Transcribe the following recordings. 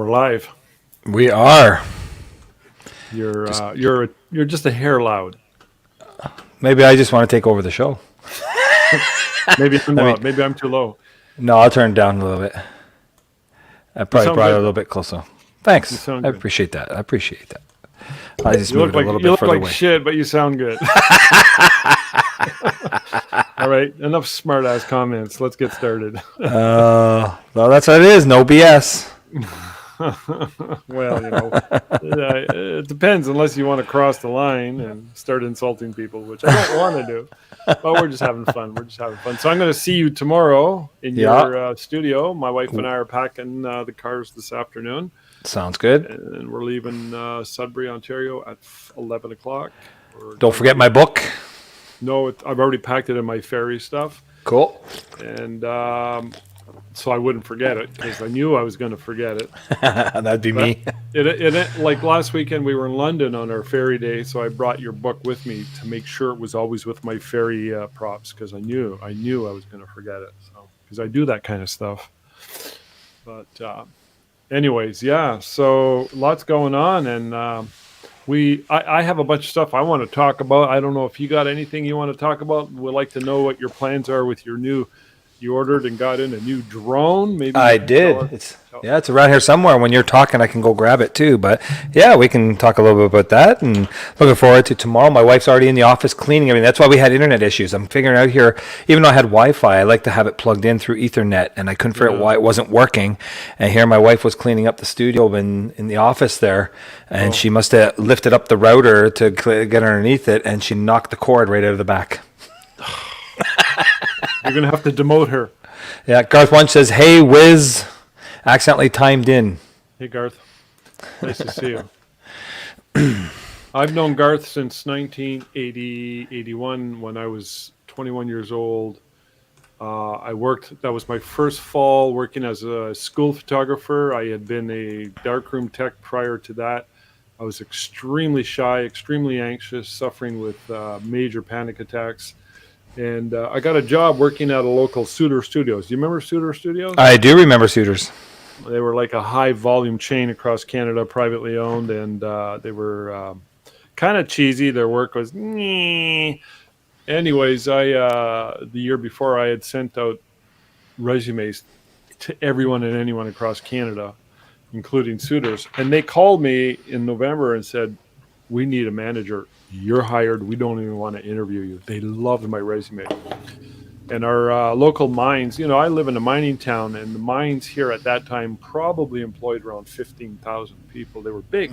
we're live. We are. You're just a hair loud. Maybe I just want to take over the show. Maybe I'm I loud. mean, Maybe I'm too low. no, I'll turn it down a little bit. I You probably sound brought it a good. little bit closer. You Thanks. sound I good. appreciate that. I just You move look it a like little you bit look further like away. shit, but you sound good. All right, enough smart ass comments. Let's get started. Well, that's what it is. No BS. Well, it depends. Unless you want to cross the line and start insulting people, which I don't want to do. But we're just having fun. So I'm going to see you tomorrow in Yeah. your studio. My wife and I are packing the cars this afternoon, Sounds good. and we're leaving Sudbury, Ontario at 11 o'clock. We're Don't going forget my book. No, I've already packed it in my ferry stuff, Cool. and so I wouldn't forget it because I knew I was going to forget it. That'd be But me. it like last weekend we were in London on our ferry day, so I brought your book with me to make sure it was always with my ferry props because I knew I was going to forget it. So because I do that kind of stuff. But anyways, yeah. So lots going on, and I have a bunch of stuff I want to talk about. I don't know if you got anything you want to talk about. We'd like to know what your plans are with your new. You ordered and got in a new drone. Maybe you I can tell did. us. It's around here somewhere. When you're talking, I can go grab it too. But yeah, we can talk a little bit about that. And looking forward to tomorrow. My wife's already in the office cleaning. I mean, that's why we had internet issues. I'm figuring out here, even though I had Wi-Fi, I like to have it plugged in through Ethernet, and I couldn't figure out why it wasn't working. And here, my wife was cleaning up the studio in the office there, and she must have lifted up the router to get underneath it, and she knocked the cord right out of the back. You're gonna have to demote her. Yeah, Garth Wunsch says, "Hey, Wiz," accidentally timed in. Hey, Garth. Nice to see you. I've known Garth since 1980, 81, when I was 21 years old. That was my first fall working as a school photographer. I had been a darkroom tech prior to that. I was extremely shy, extremely anxious, suffering with major panic attacks. And I got a job working at a local Suter Studios. Do you remember Suter Studios? I do remember Suitors. They were like a high volume chain across Canada, privately owned, and they were kind of cheesy. Their work was nyeh. Anyways, the year before I had sent out resumes to everyone and anyone across Canada, including Suitors, and they called me in November and said, "We need a manager. You're hired. We don't even want to interview you." They loved my resume. And our local mines, I live in a mining town, and the mines here at that time probably employed around 15,000 people. They were big.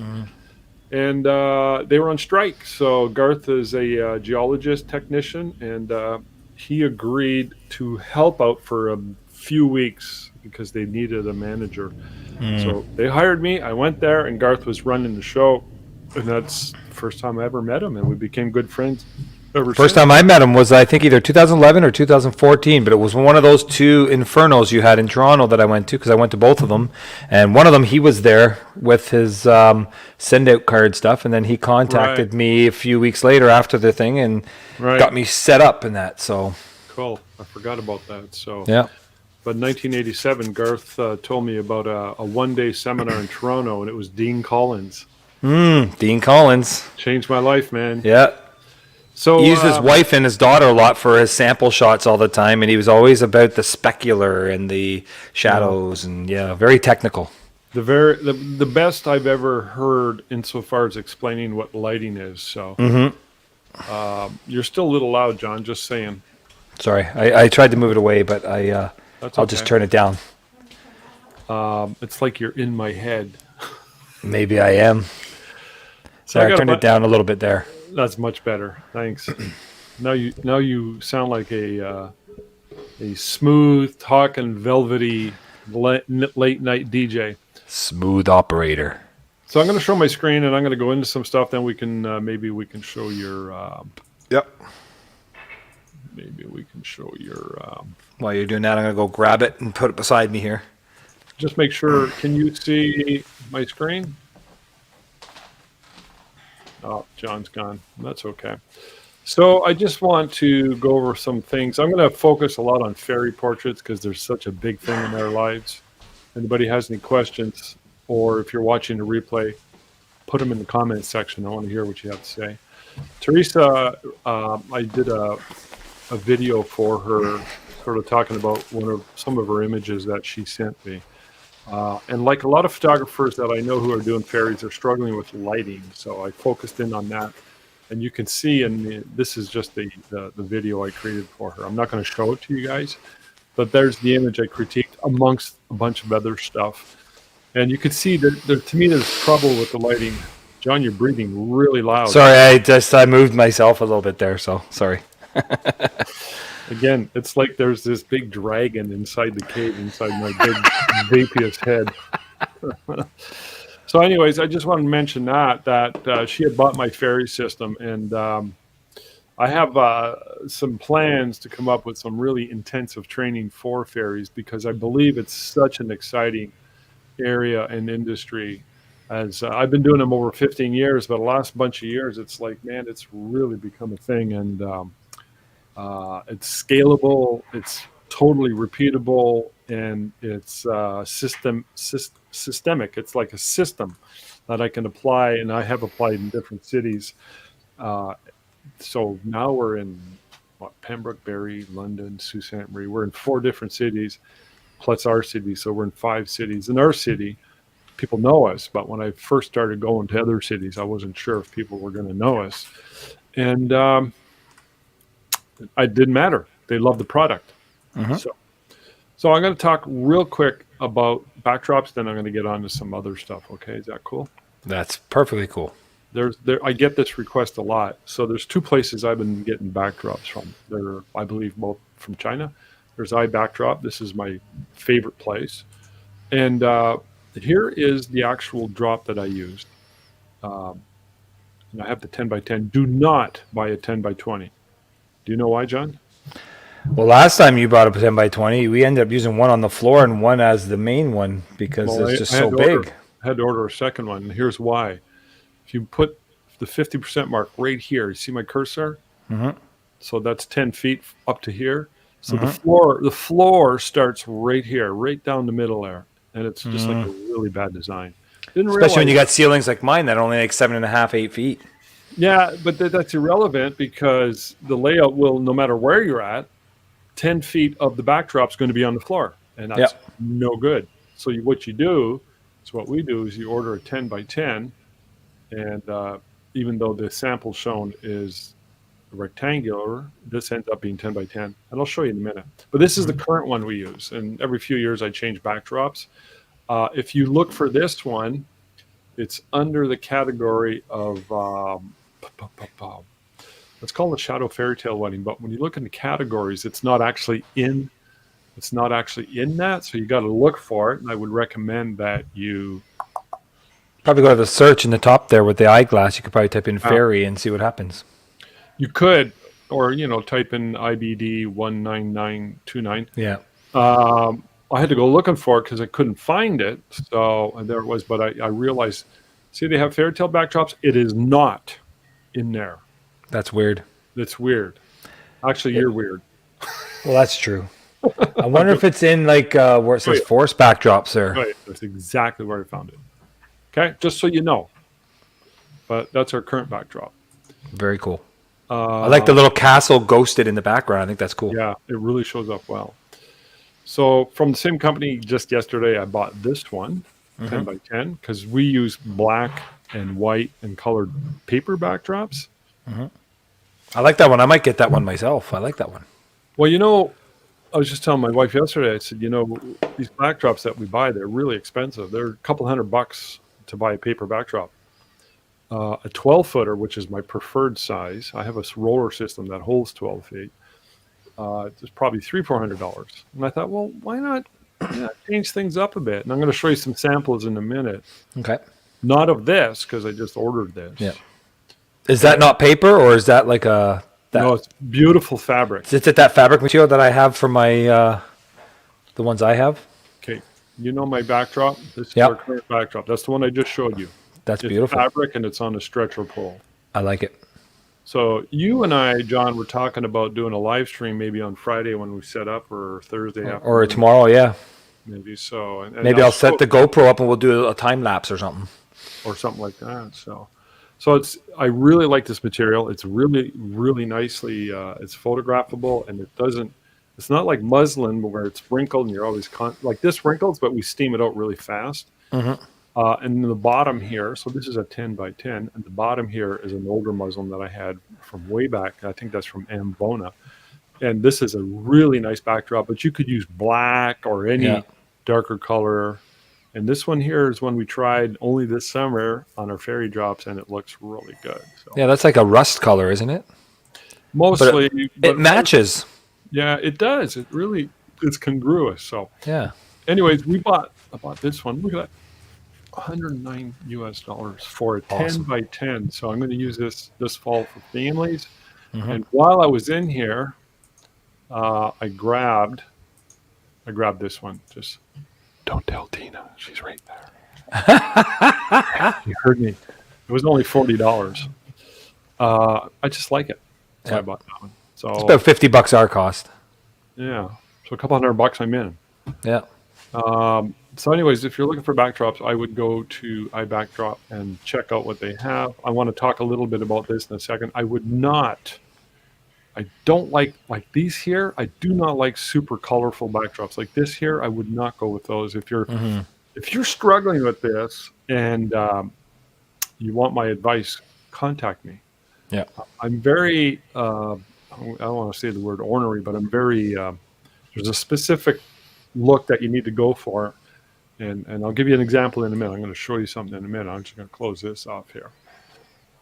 And they were on strike. So Garth is a geologist technician, and he agreed to help out for a few weeks because they needed a manager. So they hired me. I went there, and Garth was running the show. And that's the first time I ever met him, and we became good friends ever First since. time I met him was, I think, either 2011 or 2014, but it was one of those two infernos you had in Toronto that I went to, because I went to both of them. And one of them, he was there with his send-out card stuff, and then he contacted me a few weeks later after the thing and got me set up in that. So Cool. I forgot about that. So yeah. But in 1987, Garth told me about a one-day seminar in Toronto, and it was Dean Collins. Dean Collins. Changed my life, man. Yeah. So He used his wife and his daughter a lot for his sample shots all the time, and he was always about the specular and the shadows, and very technical. the best I've ever heard insofar as explaining what lighting is. So you're still a little loud, John. Just saying. Sorry, I tried to move it away, but I'll just turn it down. It's like you're in my head. Maybe I am. So I turned it down a little bit there. That's much better. Thanks. Now you sound like a smooth talking, velvety late night DJ. Smooth operator. So I'm going to show my screen, and I'm going to go into some stuff. Then we can maybe we can show your. Yep. Maybe we can show your. While you're doing that, I'm going to go grab it and put it beside me here. Just make sure. Can you see my screen? Oh, John's gone. That's okay. So I just want to go over some things. I'm going to focus a lot on fairy portraits because they're such a big thing in their lives. Anybody has any questions, or if you're watching the replay, put them in the comments section. I want to hear what you have to say. Teresa, I did a video for her, sort of talking about some of her images that she sent me. And like a lot of photographers that I know who are doing fairies, they're struggling with lighting. So I focused in on that. And you can see, this is just the video I created for her. I'm not going to show it to you guys, but there's the image I critiqued amongst a bunch of other stuff. And you can see that to me, there's trouble with the lighting. John, you're breathing really loud. Sorry, I moved myself a little bit there, so sorry. Again, it's like there's this big dragon inside the cave, inside my big vapious head. So anyways, I just wanted to mention that she had bought my fairy system, and I have some plans to come up with some really intensive training for fairies, because I believe it's such an exciting area and industry. As I've been doing them over 15 years, but the last bunch of years, it's like, man, it's really become a thing, and it's scalable, it's totally repeatable, and it's systemic. It's like a system that I can apply, and I have applied in different cities. So now we're in Pembroke, Barrie, London, Sault Ste. Marie. We're in 4 different cities, plus our city. So we're in 5 cities. In our city, people know us, but when I first started going to other cities, I wasn't sure if people were going to know us. And it didn't matter. They loved the product. So I'm going to talk real quick about backdrops, then I'm going to get on to some other stuff. Okay, is that cool? That's perfectly cool. I get this request a lot. So there's 2 places I've been getting backdrops from. They're, I believe, both from China. There's iBackdrop. This is my favorite place. And here is the actual drop that I used. And I have the 10x10. Do not buy a 10x20. Do you know why, John? Well, last time you bought a 10x20, we ended up using one on the floor and one as the main one because it's just so big. I had to order a second one, and here's why. If you put the 50% mark right here, you see my cursor? So that's 10 feet up to here. So the floor starts right here, right down the middle there. And it's just like a really bad design. Especially when you got ceilings like mine that only like 7.5, 8 feet. Yeah, but that's irrelevant, because the layout will, no matter where you're at, 10 feet of the backdrop is going to be on the floor, and that's no good. So what you do is, what we do is you order a 10x10, and even though the sample shown is rectangular, this ends up being 10x10, and I'll show you in a minute. But this is the current one we use, and every few years I change backdrops. If you look for this one, it's under the category of it's called the Shadow Fairy Tale Wedding, but when you look in the categories, it's not actually in that, so you got to look for it. And I would recommend that you probably go to the search in the top there with the eyeglass. You could probably type in fairy and see what happens. You could, or type in IBD 19929. Yeah. I had to go looking for it because I couldn't find it. So there it was, but I realized, see, they have fairy tale backdrops. It is not in there. That's weird. It's weird. Actually, you're weird. Well, that's true. I wonder if it's in like where it says forest backdrops there. Right. That's exactly where I found it. Okay, just so you know. But that's our current backdrop. Very cool. I like the little castle ghosted in the background. I think that's cool. Yeah, it really shows up well. So from the same company, just yesterday, I bought this one, 10x10, because we use black and white and colored paper backdrops. I like that one. I might get that one myself. I like that one. Well, I was just telling my wife yesterday, I said, these backdrops that we buy, they're really expensive. They're a couple $100 to buy a paper backdrop. A 12-footer, which is my preferred size. I have a roller system that holds 12 feet. It's probably $300-400. And I thought, well, why not change things up a bit? And I'm going to show you some samples in a minute. Okay. Not of this, because I just ordered this. Yeah. Is that not paper, or is that like a... No, it's beautiful fabric. Is it that fabric material that I have for my the ones I have? Okay. My backdrop? This is our current backdrop. That's the one I just showed you. That's it's beautiful. Fabric, and it's on a stretcher pole. I like it. So you and I, John, were talking about doing a live stream maybe on Friday when we set up, or Thursday afternoon. Or tomorrow, yeah. maybe so. And Maybe I'll set show the GoPro up and we'll do a time lapse or something. or something like that. So I really like this material. It's really, really nicely, it's photographable, and it's not like muslin where it's wrinkled and you're always like this wrinkles, but we steam it out really fast. And the bottom here, so this is a 10 by 10, and the bottom here is an older muslin that I had from way back. I think that's from Ambona. And this is a really nice backdrop, but you could use black or any darker color. And this one here is one we tried only this summer on our fairy drops, and it looks really good. So Yeah, that's like a rust color, isn't it? mostly, It matches. yeah, it does. It's congruous. So, Yeah. anyways, I bought this one. Look at that, $109 for a 10 by 10. So I'm going to use this fall for families. And while I was in here, I grabbed this one. Just don't tell Tina. She's right there. You heard me. It was only $40. I just like it. So I bought that one. So It's about $50 our cost. yeah. So a couple $100 I'm in. Yeah. So anyways, if you're looking for backdrops, I would go to iBackdrop and check out what they have. I want to talk a little bit about this in a second. I don't like these here. I do not like super colorful backdrops like this here. I would not go with those. If you're struggling with this and you want my advice, contact me. Yeah. I'm very I don't want to say the word ornery, but I'm very there's a specific look that you need to go for, and I'll give you an example in a minute. I'm going to show you something in a minute. I'm just going to close this off here.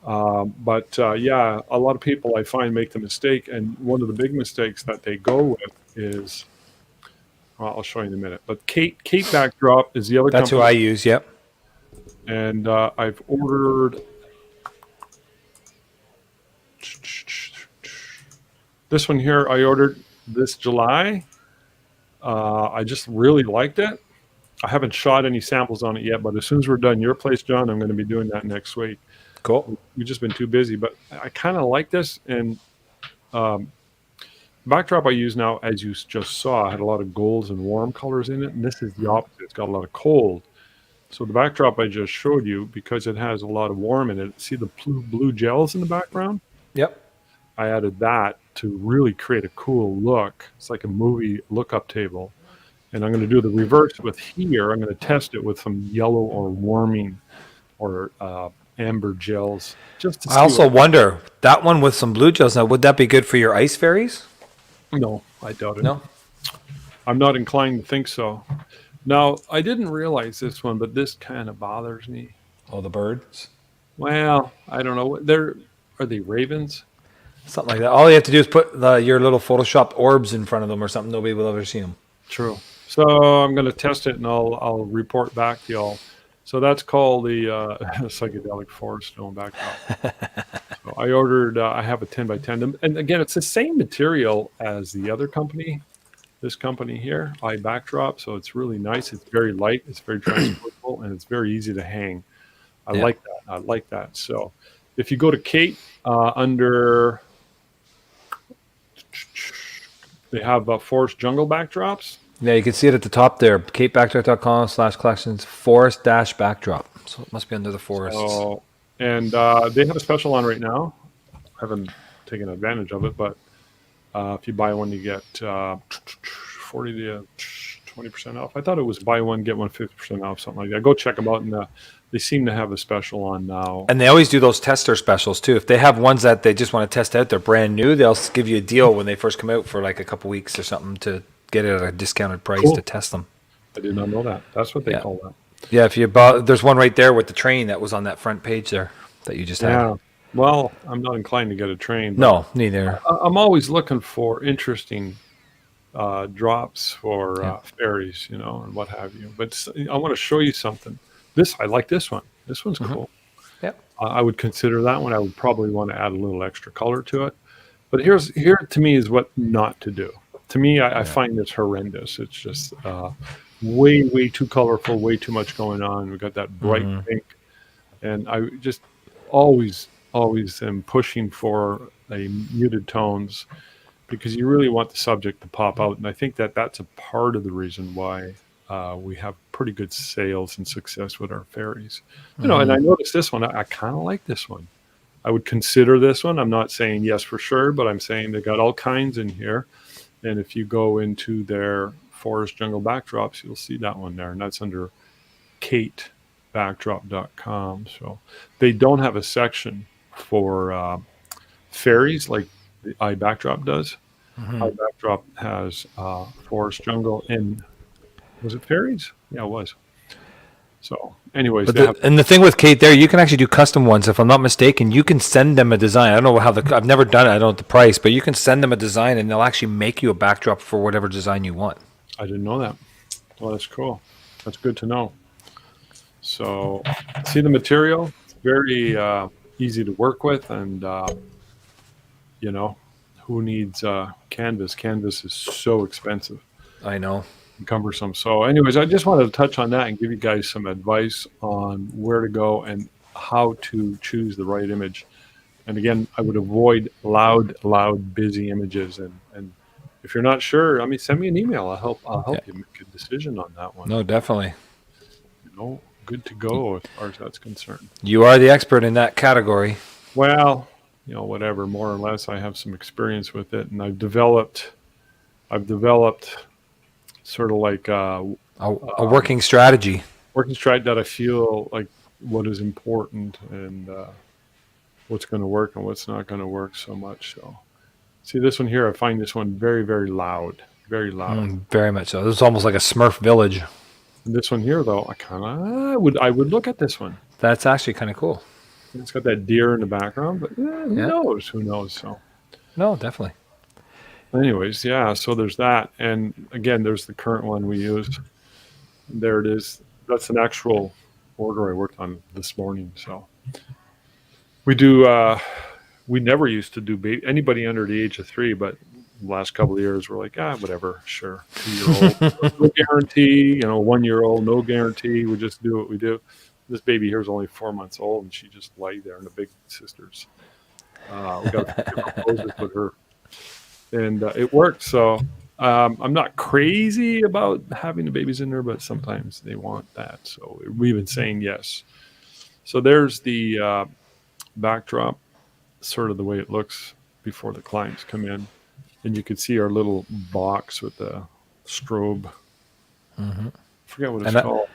Yeah, a lot of people I find make the mistake, and one of the big mistakes that they go with is, well, I'll show you in a minute. But Kate Backdrop is the other That's company, who I use. Yep. and I've ordered this one here. I ordered this July. I just really liked it. I haven't shot any samples on it yet, but as soon as we're done your place, John, I'm going to be doing that next week. Cool. We've just been too busy, but I kind of like this. And backdrop I use now, as you just saw, had a lot of golds and warm colors in it, and this is the opposite. It's got a lot of cold. So the backdrop I just showed you, because it has a lot of warm in it, see the blue gels in the background? Yep. I added that to really create a cool look. It's like a movie lookup table. And I'm going to do the reverse with here. I'm going to test it with some yellow or warming or amber gels. Just to I also wonder, that one with some blue gels, now, would that be good for your ice fairies? No, I doubt it. No? I'm not inclined to think so. Now, I didn't realize this one, but this kind of bothers me. Oh, the birds? Well, I don't know. Are they ravens? Something like that. All you have to do is put your little Photoshop orbs in front of them or something. Nobody will ever see them. True. So I'm going to test it, and I'll report back to y'all. So that's called the psychedelic forest stone backdrop. So I ordered. I have a 10 by 10, and again, it's the same material as the other company. This company here, iBackdrop. So it's really nice. It's very light. It's very transportable, and it's very easy to hang. I like that. So if you go to Kate under, they have Forest Jungle backdrops. Yeah, you can see it at the top there. katebackdrop.com/collections forest-backdrop. So it must be under the forests. So, and they have a special on right now. I haven't taken advantage of it, but if you buy one, you get 40 to 20% off. I thought it was buy one, get one 50% off, something like that. Go check them out, and they seem to have a special on now. And they always do those tester specials too. If they have ones that they just want to test out, they're brand new, they'll give you a deal when they first come out for like a couple weeks or something to get it at a discounted price to test them. I did not know that. That's what they call that. Yeah, if you bought, there's one right there with the train that was on that front page there that you just had. Yeah. Well, I'm not inclined to get a train. No, neither. I'm always looking for interesting drops for fairies, and what have you. But I want to show you something. I like this one. This one's cool. Yep. I would consider that one. I would probably want to add a little extra color to it. But here to me is what not to do. To me, I find this horrendous. It's just way too colorful, way too much going on. We've got that bright pink. And I just always am pushing for a muted tones because you really want the subject to pop out. And I think that's a part of the reason why we have pretty good sales and success with our fairies. And I noticed this one. I kind of like this one. I would consider this one. I'm not saying yes for sure, but I'm saying they got all kinds in here. And if you go into their forest jungle backdrops, you'll see that one there. And that's under katebackdrop.com. So they don't have a section for fairies like the iBackdrop does. iBackdrop has forest jungle and was it fairies? Yeah, it was. So, anyways, And the thing with Kate there, you can actually do custom ones. If I'm not mistaken, you can send them a design. I don't know I've never done it. I don't know the price, but you can send them a design and they'll actually make you a backdrop for whatever design you want. I didn't know that. Well, that's cool. That's good to know. So, see the material? It's very easy to work with, and who needs canvas? Canvas is so expensive. I know. Cumbersome. So anyways, I just wanted to touch on that and give you guys some advice on where to go and how to choose the right image. And again, I would avoid loud, busy images. And if you're not sure, send me an email. I'll help you make a decision on that one. No, definitely. Good to go as far as that's concerned. You are the expert in that category. Well, whatever, more or less, I have some experience with it, and I've developed sort of like a working strategy. Working strategy that I feel like what is important and what's going to work and what's not going to work so much. So, see this one here. I find this one very, very loud, very loud. Very much so. This is almost like a Smurf village. And this one here, though, I would look at this one. That's actually kind of cool. It's got that deer in the background, but who knows? Who knows? So, no, definitely. Anyways, yeah, so there's that. And again, there's the current one we use. There it is. That's an actual order I worked on this morning. So we never used to do anybody under the age of 3, but the last couple of years we're like, whatever, sure. 2-year-old, no guarantee, 1-year-old, no guarantee. We just do what we do. This baby here is only 4 months old, and she just lay there in the big sisters. We got to poses with her. And it worked. So I'm not crazy about having the babies in there, but sometimes they want that. So we've been saying yes. So there's the backdrop, sort of the way it looks before the clients come in. And you can see our little box with the strobe. I forget what it's called.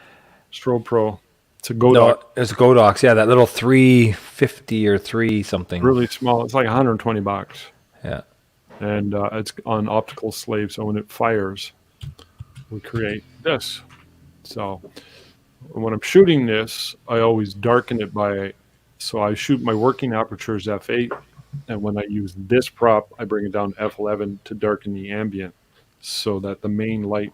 Strobe Pro. It's a Godox. No, it's a Godox. Yeah, that little 350 or 3 something. Really small. It's like $120. Yeah. And it's on optical slave, so when it fires, we create this. So when I'm shooting this, I always darken it so I shoot my working aperture is f8, and when I use this prop, I bring it down to f11 to darken the ambient so that the main light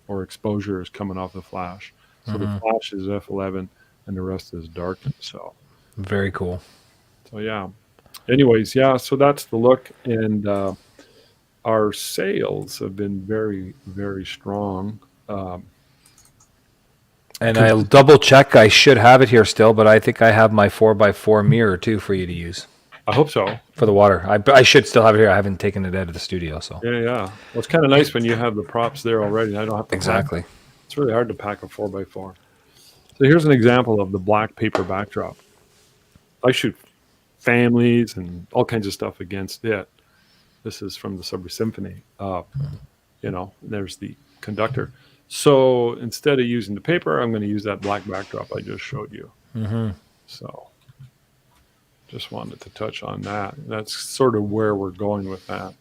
or exposure is coming off the flash. So the flash is f11 and the rest is darkened. So very cool. So yeah. Anyways, yeah, so that's the look, and our sales have been very, very strong. And I'll double check. I should have it here still, but I think I have my 4x4 mirror too for you to use. I hope so. For the water. I should still have it here. I haven't taken it out of the studio. So Yeah. Well, it's kind of nice when you have the props there already. I don't have to exactly. It's really hard to pack a 4x4. So here's an example of the black paper backdrop. I shoot families and all kinds of stuff against it. This is from the Subway Symphony. There's the conductor. So instead of using the paper, I'm going to use that black backdrop I just showed you. So just wanted to touch on that. That's sort of where we're going with that.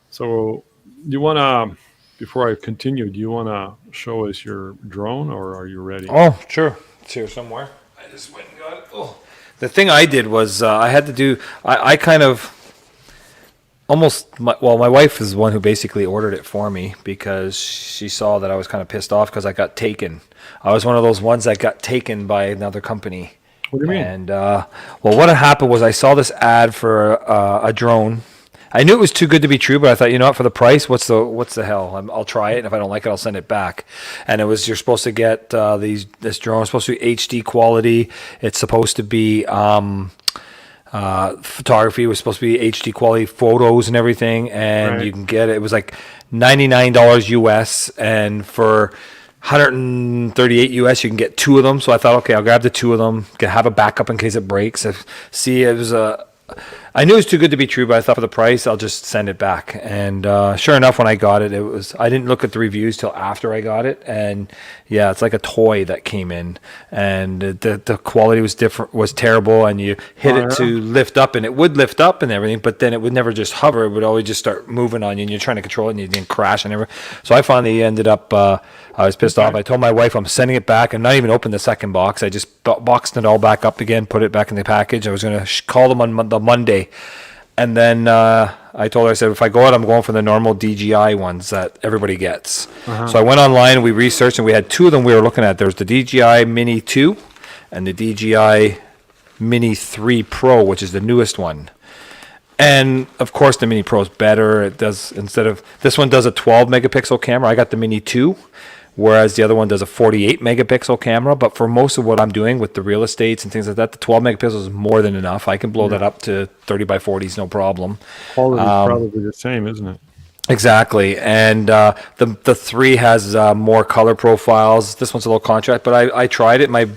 So you want to, before I continue, do you want to show us your drone, or are you ready? Oh, sure. It's here somewhere. I just went and got it. Oh. The thing I did was I had to do, I kind of almost, my wife is the one who basically ordered it for me because she saw that I was kind of pissed off because I got taken. I was one of those ones that got taken by another company. What do you mean? And, what had happened was I saw this ad for a drone. I knew it was too good to be true, but I thought, you know what, for the price, what's the hell? I'll try it, and if I don't like it, I'll send it back. And it was, you're supposed to get this drone. It's supposed to be HD quality. It's supposed to be photography. It was supposed to be HD quality photos and everything, and Right. you can get it. It was like $99 US, and for 138 US you can get 2 of them. So I thought, okay, I'll grab the 2 of them, can have a backup in case it breaks. I knew it was too good to be true, but I thought for the price I'll just send it back. And sure enough, when I got it, I didn't look at the reviews till after I got it, and yeah, it's like a toy that came in, and the quality was terrible, and you hit it to lift up, and it would lift up and everything, but then it would never just hover. It would always just start moving on you, and you're trying to control it, and you didn't crash and everything. So I finally ended up I was pissed off. I told my wife I'm sending it back. I'm not even opened the second box. I just boxed it all back up again, put it back in the package. I was going to call them on the Monday. And then I told her, I said, if I go out, I'm going for the normal DJI ones that everybody gets. So I went online, and we researched, and we had 2 of them we were looking at. There was the DJI Mini 2 and the DJI Mini 3 Pro, which is the newest one. And of course, the Mini Pro is better. It does, this one does a 12 megapixel camera. I got the Mini 2. Whereas the other one does a 48 megapixel camera. But for most of what I'm doing with the real estates and things like that, the 12 megapixels is more than enough. I can blow that up to 30 by 40s, no problem. Quality is probably the same, isn't it? Exactly. And the 3 has more color profiles. This one's a little contrast, but I tried it. My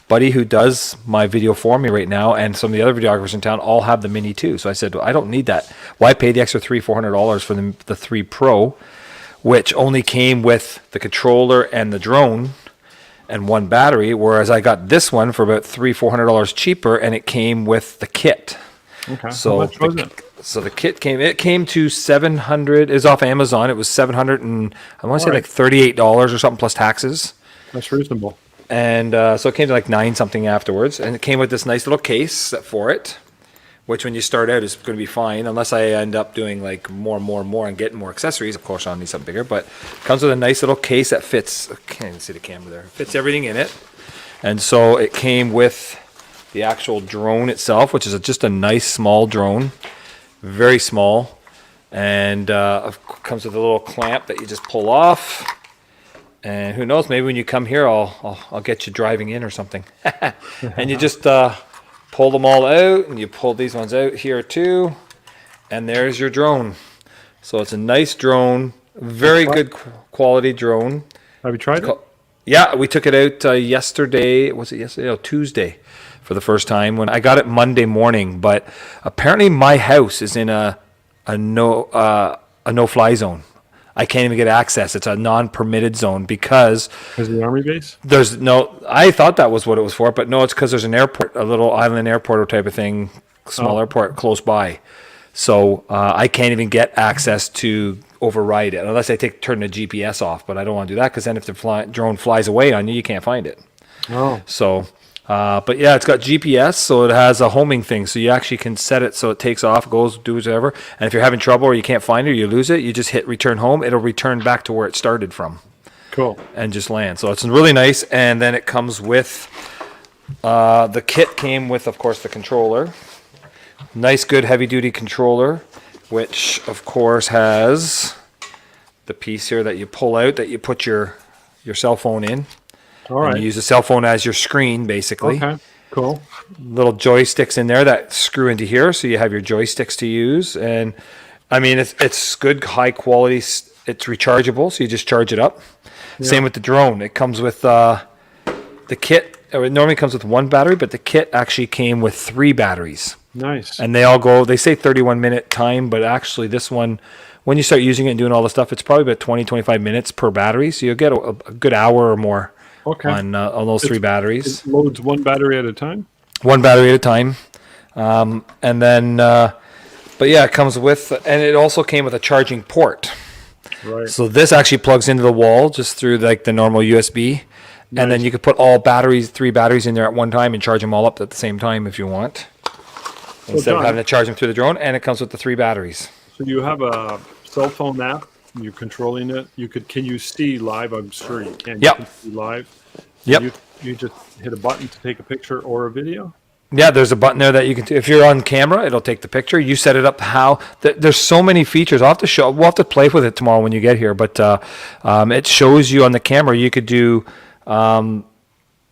buddy who does my video for me right now, and some of the other videographers in town, all have the Mini 2. So I said, I don't need that. Why pay the extra $300-400 for the 3 Pro? Which only came with the controller and the drone and 1 battery, whereas I got this one for about $300-400 cheaper, and it came with the kit. Okay. So how much was it? So the kit came to $700. It was off Amazon. It was $700 and I want to say like $38 or something plus taxes. That's reasonable. And so it came to like 9 something afterwards, and it came with this nice little case for it, which when you start out is going to be fine, unless I end up doing like more and getting more accessories. Of course, I'll need something bigger, but it comes with a nice little case that fits. I can't even see the camera there. Fits everything in it. And so it came with the actual drone itself, which is just a nice small drone, very small, and comes with a little clamp that you just pull off. And who knows, maybe when you come here, I'll get you driving in or something. And you just pull them all out, and you pull these ones out here too, and there's your drone. So it's a nice drone, very good quality drone. Have you tried it? Yeah, we took it out yesterday. Was it yesterday? No, Tuesday, for the first time. When I got it Monday morning, but apparently my house is in a no-fly zone. I can't even get access. It's a non-permitted zone because is the army base? There's no. I thought that was what it was for, but no, it's because there's an airport, a little island airport type of thing, small airport close by. So I can't even get access to override it unless I turn the GPS off. But I don't want to do that because then if the drone flies away on you, you can't find it. Oh. So. But yeah, it's got GPS, so it has a homing thing, so you actually can set it so it takes off, goes, do whatever. And if you're having trouble or you can't find it, or you lose it, you just hit return home. It'll return back to where it started from. Cool. And just land. So it's really nice. And then it comes with the kit came with, of course, the controller. Nice, good, heavy-duty controller, which of course has the piece here that you pull out that you put your cell phone in. All right. And you use the cell phone as your screen, basically. Okay, cool. Little joysticks in there that screw into here, so you have your joysticks to use. And I mean, it's good, high quality. It's rechargeable, so you just charge it up. Yeah. Same with the drone. It comes with the kit. It normally comes with 1 battery, but the kit actually came with 3 batteries. Nice. And they all go. They say 31-minute time, but actually this one, when you start using it and doing all the stuff, it's probably about 20-25 minutes per battery. So you'll get a good hour or more. Okay. On those 3 batteries. It loads 1 battery at a time? 1 battery at a time. And then, but yeah, it comes with, and it also came with a charging port. Right. So this actually plugs into the wall just through like the normal USB. Nice. And then you could put all 3 batteries in there at one time and charge them all up at the same time if you want. Instead of having to charge them through the drone. And it comes with the 3 batteries. So you have a cell phone app. You're controlling it. Can you see live? I'm sure you can. Yep. You can see live. Yep. You just hit a button to take a picture or a video. Yeah, there's a button there that you can. If you're on camera, it'll take the picture. You set it up how. There's so many features. I'll have to show. We'll have to play with it tomorrow when you get here. But it shows you on the camera. You could do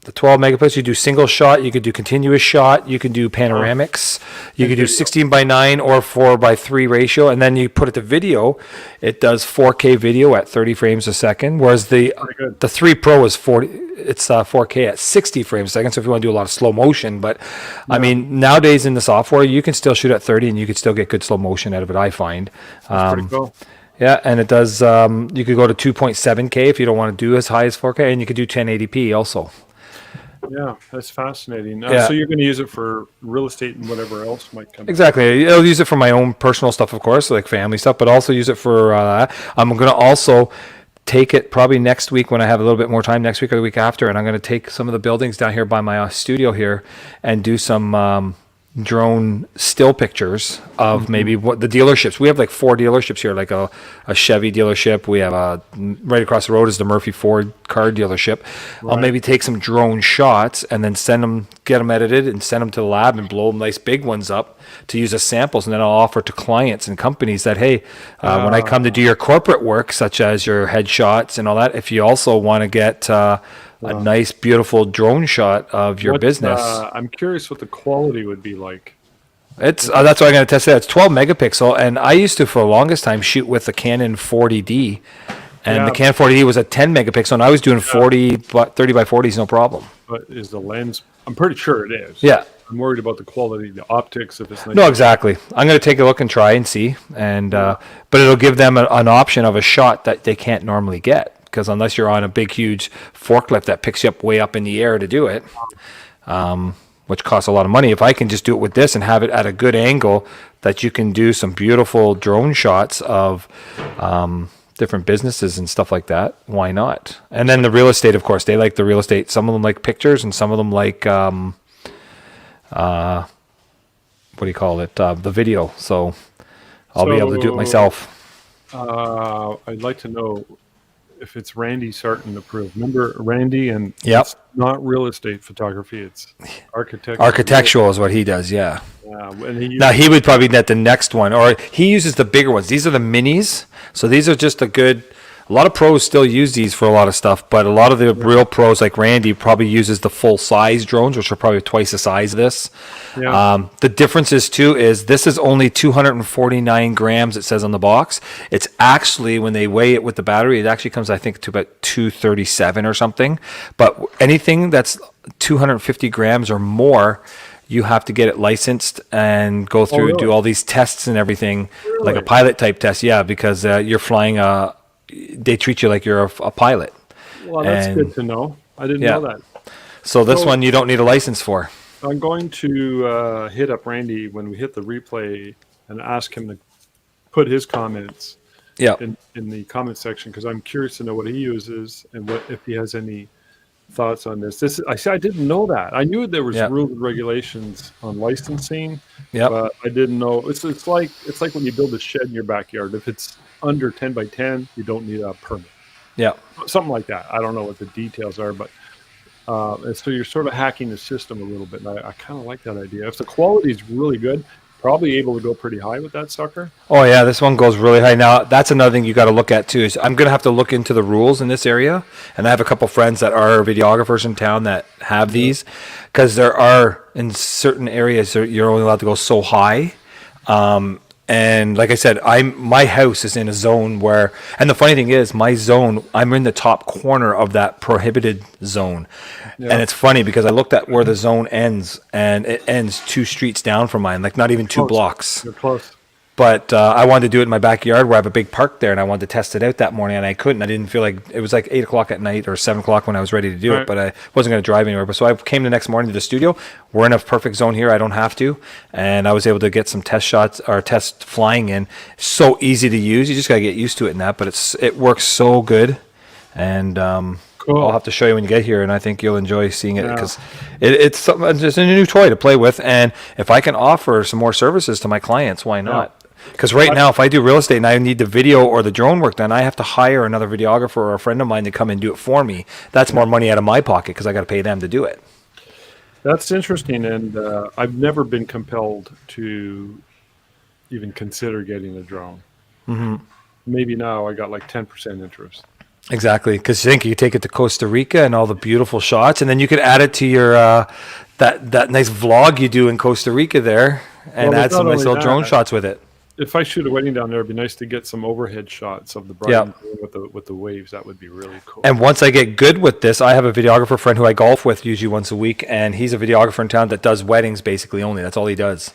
The 12 megapixels, you do single shot, you could do continuous shot, you can do panoramics, you could do 16 by 9 or 4 by 3 ratio, and then you put it to video. It does 4K video at 30 frames a second, whereas the 3 Pro is 4K at 60 frames a second. So if you want to do a lot of slow motion, but I mean nowadays in the software you can still shoot at 30 and you can still get good slow motion out of it. I find. That's pretty cool. Yeah, and it does. You could go to 2.7K if you don't want to do as high as 4K, and you could do 1080p also. Yeah, that's fascinating. Yeah. So you're going to use it for real estate and whatever else might come. Exactly. I'll use it for my own personal stuff, of course, like family stuff, but also use it for I'm going to also take it probably next week when I have a little bit more time, next week or the week after, and I'm going to take some of the buildings down here by my studio here and do some drone still pictures of maybe what the dealerships. We have like 4 dealerships here, like a Chevy dealership. We have right across the road is the Murphy Ford car dealership. I'll maybe take some drone shots and then get them edited and send them to the lab and blow nice big ones up to use as samples. And then I'll offer to clients and companies that, hey, when I come to do your corporate work, such as your headshots and all that, if you also want to get a nice, beautiful drone shot of your business. I'm curious what the quality would be like. It's that's why I'm going to test it. It's 12 megapixel, and I used to, for the longest time, shoot with the Canon 40D, and the Canon 40D was a 10 megapixel, and I was doing 30 by 40s, no problem. But is the lens? I'm pretty sure it is. Yeah. I'm worried about the quality, the optics, if it's nice. No, exactly. I'm going to take a look and try and see, and but it'll give them an option of a shot that they can't normally get. Because unless you're on a big, huge forklift that picks you up way up in the air to do it, which costs a lot of money, if I can just do it with this and have it at a good angle that you can do some beautiful drone shots of different businesses and stuff like that, why not? And then the real estate, of course, they like the real estate. Some of them like pictures and some of them like, what do you call it, the video. So I'll be able to do it myself. I'd like to know if it's Randy Sarton approved. Remember Randy? And it's not real estate photography, it's architecture. Architectural is what he does, yeah. And Now he would probably net the next one, or he uses the bigger ones. These are the minis, so these are just a lot of pros still use these for a lot of stuff, but a lot of the real pros like Randy probably uses the full size drones, which are probably twice the size of this. Yeah. The difference is this is only 249 grams, it says on the box. It's actually, when they weigh it with the battery, it actually comes, I think, to about 237 or something. But anything that's 250 grams or more, you have to get it licensed and go through, do all these tests and everything, like a pilot type test. Yeah, because you're flying they treat you like you're a pilot. Well, that's good to know. I didn't know that. So this one you don't need a license for. I'm going to hit up Randy when we hit the replay and ask him to put his comments in the comment section, because I'm curious to know what he uses and if he has any thoughts on this. I didn't know that. I knew there was rules and regulations on licensing, but I didn't know. It's like when you build a shed in your backyard. If it's under 10 by 10, you don't need a permit. Yeah, something like that. I don't know what the details are, but and so you're sort of hacking the system a little bit. And I kind of like that idea. If the quality is really good, probably able to go pretty high with that sucker. Oh yeah, this one goes really high. Now that's another thing you got to look at too. Is I'm going to have to look into the rules in this area, and I have a couple friends that are videographers in town that have these, because there are in certain areas you're only allowed to go so high. And like I said, my house is in a zone where, and the funny thing is, my zone, I'm in the top corner of that prohibited zone. And it's funny because I looked at where the zone ends, and it ends 2 streets down from mine, like not even 2 blocks. You're close. But I wanted to do it in my backyard where I have a big park there, and I wanted to test it out that morning, and I couldn't. I didn't feel like, it was like 8 o'clock at night or 7 o'clock when I was ready to do it, but I wasn't going to drive anywhere. But so I came the next morning to the studio. We're in a perfect zone here. I don't have to. And I was able to get some test shots or test flying in. So easy to use. You just got to get used to it and that, but it works so good. And cool. I'll have to show you when you get here, and I think you'll enjoy seeing it because it's something, just a new toy to play with. And if I can offer some more services to my clients, why not? Because right now, if I do real estate and I need the video or the drone work done, I have to hire another videographer or a friend of mine to come and do it for me. That's more money out of my pocket because I got to pay them to do it. That's interesting, and I've never been compelled to even consider getting a drone. Mm-hmm. Maybe now I got like 10% interest. Exactly, because think you take it to Costa Rica and all the beautiful shots, and then you could add it to your that nice vlog you do in Costa Rica there, and Well, it's add some not nice only little drone that. shots with it. If I shoot a wedding down there, it'd be nice to get some overhead shots of the bride Yeah. and groom with the waves. That would be really cool. And once I get good with this, I have a videographer friend who I golf with usually once a week, and he's a videographer in town that does weddings basically only. That's all he does.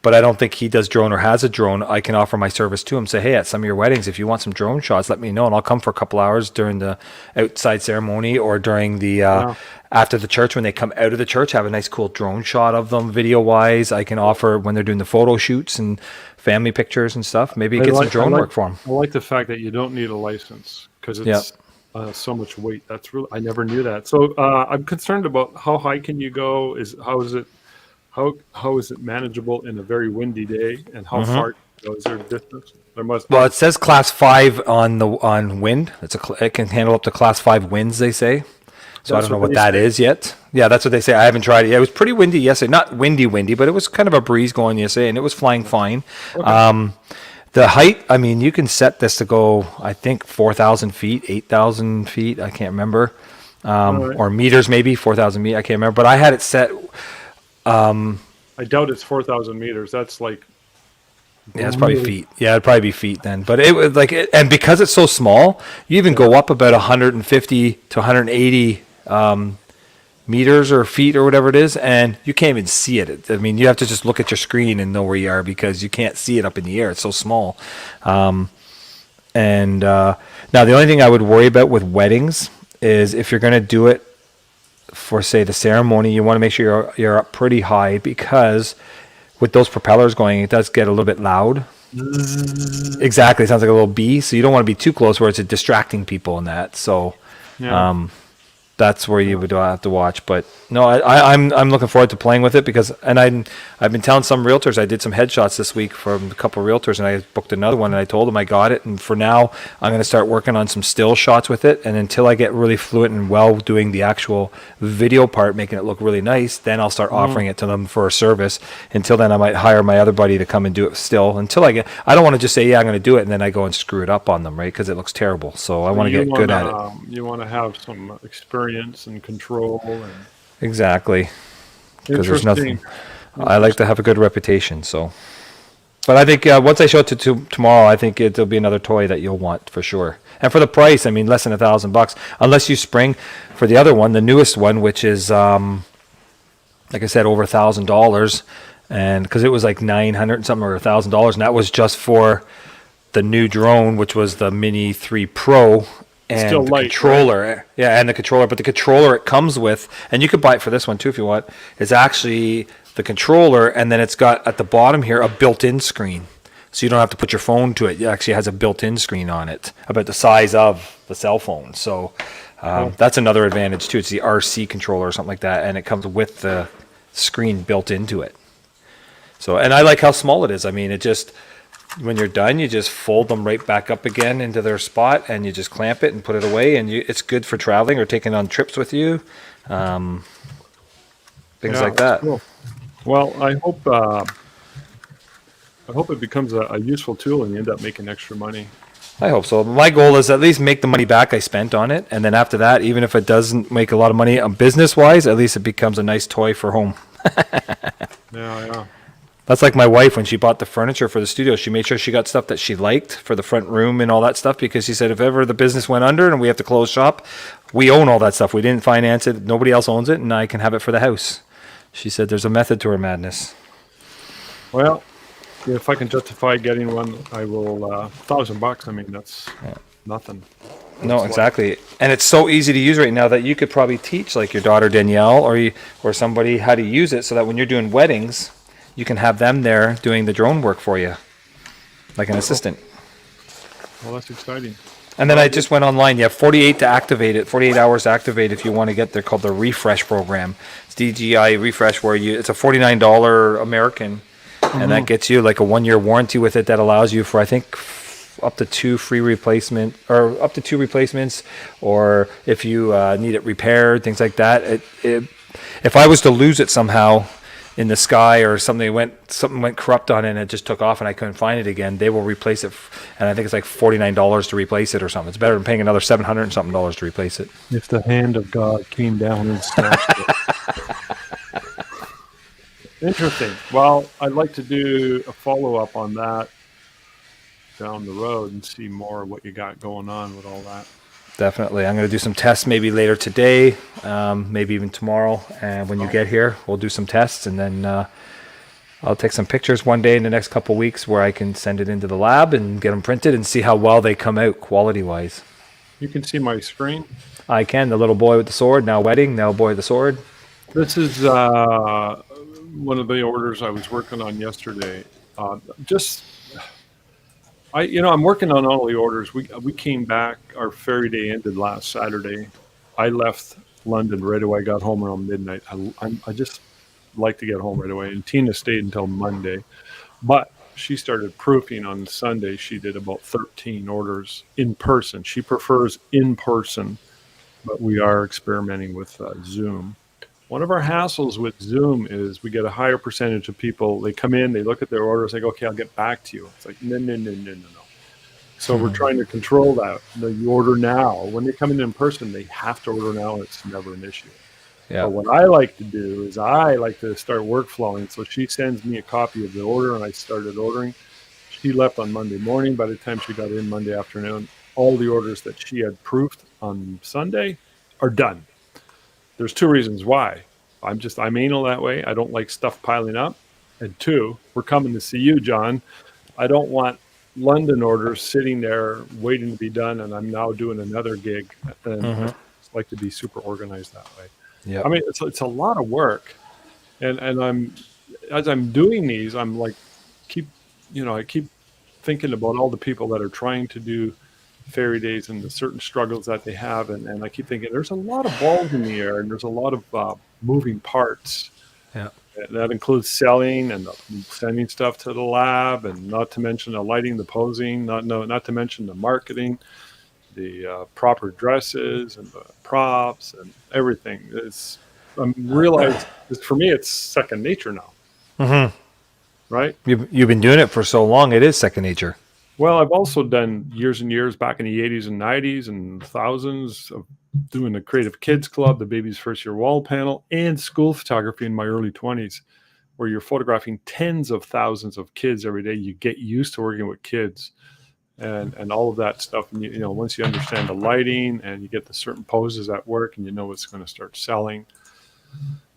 But I don't think he does drone or has a drone. I can offer my service to him. Say, hey, at some of your weddings, if you want some drone shots, let me know, and I'll come for a couple hours during the outside ceremony or during the Yeah. after the church when they come out of the church. Have a nice cool drone shot of them video wise. I can offer when they're doing the photo shoots and family pictures and stuff. Maybe get some drone work for them. I like the fact that you don't need a license because Yeah. it's so much weight. That's really, I never knew that. So I'm concerned about how high can you go? How is it manageable in a very windy day, and how far? Is there a distance? There must. Well, it says class 5 on wind. It can handle up to class 5 winds, they say. So I That's don't know what what they that say. is yet. Yeah, that's what they say. I haven't tried it yet. It was pretty windy yesterday. Not windy, but it was kind of a breeze going yesterday, and it was flying fine. The height, I mean, you can set this to go, I think, 4,000 feet, 8,000 feet. I can't remember. All right. Or meters, maybe 4,000 meters. I can't remember. But I had it set. I doubt it's 4,000 meters. That's like. Yeah, it's probably really- feet. Yeah, it'd probably be feet then. But it was and because it's so small, you even go up about 150 to 180 meters or feet or whatever it is, and you can't even see it. I mean, you have to just look at your screen and know where you are because you can't see it up in the air. It's so small. Now the only thing I would worry about with weddings is if you're going to do it for, say, the ceremony, you want to make sure you're up pretty high because with those propellers going, it does get a little bit loud. Exactly. It sounds like a little bee. So you don't want to be too close where it's distracting people and that. So Yeah. that's where you would have to watch. But no, I'm looking forward to playing with it because, and I've been telling some realtors, I did some headshots this week from a couple of realtors, and I booked another one, and I told them I got it. And for now, I'm going to start working on some still shots with it. And until I get really fluent and well doing the actual video part, making it look really nice, then I'll start offering it to them for a service. Until then, I might hire my other buddy to come and do it still. I don't want to just say, yeah, I'm going to do it, and then I go and screw it up on them, right? Because it looks terrible. So I want to get good at it. You want to have some experience and control. And Exactly. Because there's nothing. Interesting. I like to have a good reputation, so. But I think once I show it to tomorrow, I think it'll be another toy that you'll want for sure. And for the price, I mean, less than $1,000, unless you spring for the other one, the newest one, which is, like I said, over $1,000, and because it was like 900 and something or $1,000, and that was just for the new drone, which was the Mini 3 Pro. And Still the light, controller, yeah, and the controller. But the controller it comes with, and you could buy it for this one too if you want, is actually the controller, and then it's got at the bottom here a built-in screen. So you don't have to put your phone to it. It actually has a built-in screen on it, about the size of the cell phone. So that's another advantage too. It's the RC controller or something like that, and it comes with the screen built into it. So, and I like how small it is. I mean, it just, when you're done, you just fold them right back up again into their spot, and you just clamp it and put it away, and it's good for traveling or taking on trips with you, things Yeah, like that's that. cool. Well, I hope it becomes a useful tool and you end up making extra money. I hope so. My goal is at least make the money back I spent on it, and then after that, even if it doesn't make a lot of money business-wise, at least it becomes a nice toy for home. Yeah. That's like my wife when she bought the furniture for the studio. She made sure she got stuff that she liked for the front room and all that stuff because she said if ever the business went under and we have to close shop, we own all that stuff. We didn't finance it. Nobody else owns it, and I can have it for the house. She said there's a method to her madness. Well, if I can justify getting one, I will. $1,000. I mean, that's nothing. No, That's exactly. And it's so easy to use right now that you could probably teach like your daughter Danielle or somebody how to use it so that when you're doing weddings, you can have them there doing the drone work for you, like an assistant. Well, that's exciting. And then I just went online. You have 48 to activate it, 48 hours to activate if you want to get, they're called the refresh program. It's DGI refresh where it's a $49 American, and that gets you like a 1-year warranty with it that allows you for, I think, up to two replacements, or if you need it repaired, things like that. If I was to lose it somehow, in the sky or something went corrupt on it and it just took off and I couldn't find it again, they will replace it. And I think it's like $49 to replace it or something. It's better than paying another $700 and something to replace it. If the hand of God came down and snatched it. Interesting. Well, I'd like to do a follow-up on that down the road and see more of what you got going on with all that. Definitely. I'm going to do some tests maybe later today, maybe even tomorrow. And when you get here, we'll do some tests and then I'll take some pictures one day in the next couple of weeks where I can send it into the lab and get them printed and see how well they come out quality-wise. You can see my screen. I can. The little boy with the sword, now wedding, now boy with the sword. This is one of the orders I was working on yesterday. I'm working on all the orders. We came back. Our FairyDay ended last Saturday. I left London right away. Got home around midnight. I just like to get home right away. And Tina stayed until Monday, but she started proofing on Sunday. She did about 13 orders in person. She prefers in person, but we are experimenting with Zoom. One of our hassles with Zoom is we get a higher percentage of people. They come in, they look at their orders, they go, okay, I'll get back to you. It's like, no. So we're trying to control that. You order now. When they come in person, they have to order now, and it's never an issue. Yeah. But what I like to do is I like to start workflowing. So she sends me a copy of the order, and I started ordering. She left on Monday morning. By the time she got in Monday afternoon, all the orders that she had proofed on Sunday are done. There's two reasons why. I'm anal that way. I don't like stuff piling up. And two, we're coming to see you, John. I don't want London orders sitting there waiting to be done, and I'm now doing another gig. And I just like to be super organized that way. Yeah. I mean, it's a lot of work, and as I'm doing these, I'm like, I keep thinking about all the people that are trying to do FairyDays and the certain struggles that they have, and I keep thinking there's a lot of balls in the air and there's a lot of moving parts. Yeah. That includes selling and sending stuff to the lab, and not to mention the lighting, the posing, not to mention the marketing, the proper dresses and the props and everything. I'm realized for me it's second nature now. Mm-hmm. Right? You've been doing it for so long, it is second nature. Well, I've also done years and years back in the 80s and 90s and thousands of doing the Creative Kids Club, the Baby's First Year Wall Panel, and school photography in my early 20s, where you're photographing tens of thousands of kids every day. You get used to working with kids and all of that stuff. And, once you understand the lighting and you get the certain poses at work and it's going to start selling.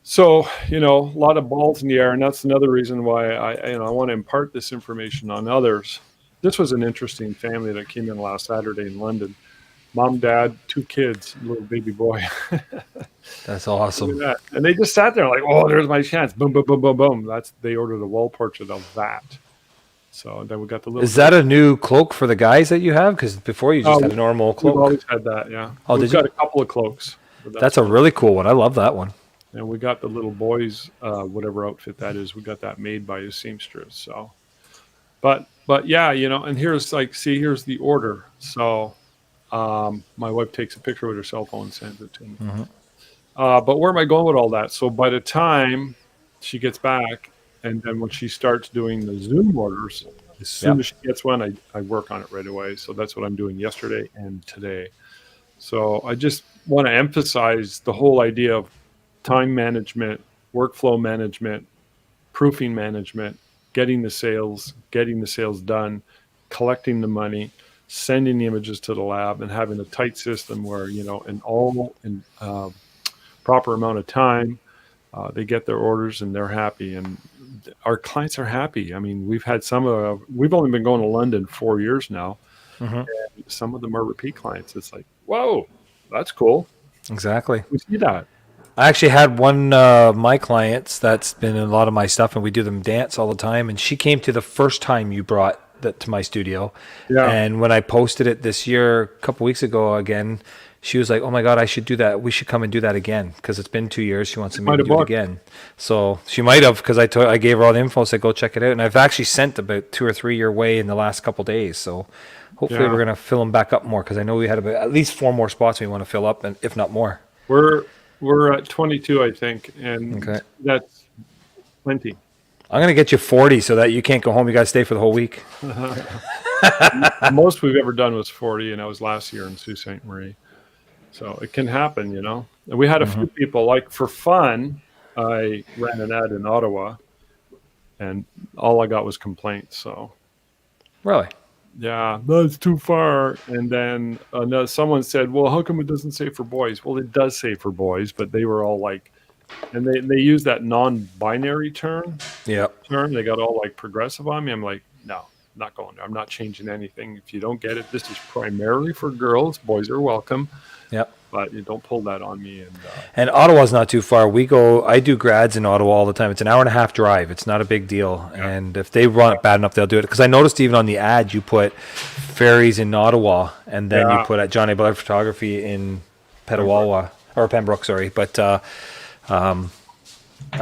So, a lot of balls in the air. And that's another reason why I want to impart this information on others. This was an interesting family that came in last Saturday in London. Mom, dad, 2 kids, little baby boy. That's awesome. That. And they just sat there like, oh, there's my chance. Boom, boom, boom, boom, boom. They ordered a wall portrait of that. So then we got the little. Is that a new cloak for the guys that you have? Because before you just had a normal cloak. We've always had that, yeah. We've got a couple of cloaks. That's a really cool one. I love that one. And we got the little boys, whatever outfit that is. We got that made by his seamstress. So, but yeah, and here's the order. So, my wife takes a picture with her cell phone and sends it to me. Mm-hmm. But where am I going with all that? So by the time she gets back, and then when she starts doing the Zoom orders, as soon as she gets one, I work on it right away. So that's what I'm doing yesterday and today. So I just want to emphasize the whole idea of time management, workflow management, proofing management, getting the sales done, collecting the money, sending the images to the lab, and having a tight system where, in proper amount of time, they get their orders and they're happy. And our clients are happy. I mean, we've only been going to London 4 years now. Mm-hmm. And some of them are repeat clients. It's like, whoa, that's cool. Exactly. We see that. I actually had one of my clients that's been in a lot of my stuff, and we do them dance all the time. And she came to the first time you brought that to my studio. Yeah. And when I posted it this year, a couple weeks ago again, she was like, oh my God, I should do that. We should come and do that again. Because it's been 2 years. She wants to maybe do it again. So she might have, because I gave her all the info, said, go check it out. And I've actually sent about 2 or 3 your way in the last couple of days. So hopefully we're going to fill them back up more, because I know we had about at least 4 more spots we want to fill up, and if not more. We're at 22, I think. And plenty. I'm going to get you 40 so that you can't go home. You got to stay for the whole week. The most we've ever done was 40, and that was last year in Sault Ste. Marie. So it can happen, you know. And we had a few people, like for fun, I ran an ad in Ottawa, and all I got was complaints. So Really? yeah, that's too far. And then someone said, "Well, how come it doesn't say for boys?" Well, it does say for boys, but they were all like, and they use that non-binary term. Yeah. They got all like progressive on me. I'm like, no, not going there. I'm not changing anything. If you don't get it, this is primarily for girls. Boys are welcome, Yep. but you don't pull that on me. And Ottawa's not too far. I do grads in Ottawa all the time. It's an hour and a half drive. It's not a big deal. Yeah. And if they run it bad enough, they'll do it. Because I noticed even on the ad, you put ferries in Ottawa, and then you put at Johnny Butler Photography in Petawawa, or Pembroke, sorry. But, I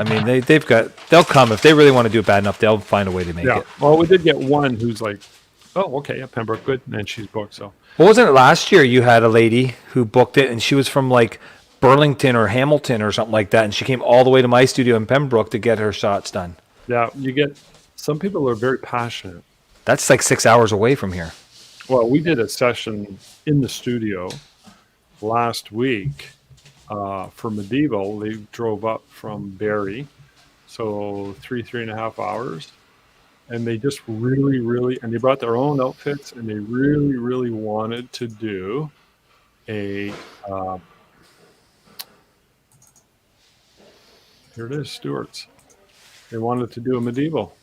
mean, they'll come. If they really want to do it bad enough, they'll find a way to make it. Well, we did get one who's like, oh, okay, yeah, Pembroke, good. And she's booked, so. Well, wasn't it last year you had a lady who booked it, and she was from like Burlington or Hamilton or something like that, and she came all the way to my studio in Pembroke to get her shots done. Yeah, you get, some people are very passionate. That's like 6 hours away from here. Well, we did a session in the studio last week for Medieval. They drove up from Barrie, so 3.5 hours. And they just really, and they brought their own outfits, and they really wanted to do a, here it is, Stewart's. They wanted to do a Medieval.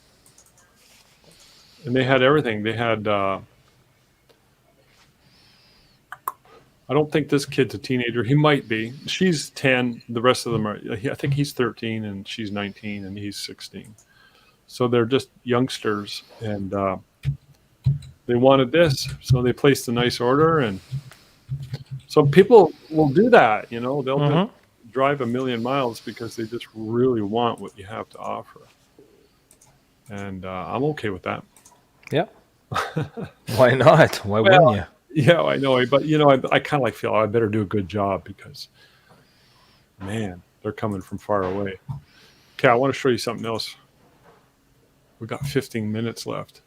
And they had everything. They had, I don't think this kid's a teenager. He might be. She's 10. The rest of them are, I think he's 13, and she's 19, and he's 16. So they're just youngsters, and they wanted this, so they placed a nice order. And so people will do that, you know. They'll just drive a million miles because they just really want what you have to offer. And I'm okay with that. Yeah. Why not? Why wouldn't you? Yeah, I know. But, you know, I kind of like feel I better do a good job because, man, they're coming from far away. Okay, I want to show you something else. We've got 15 minutes left.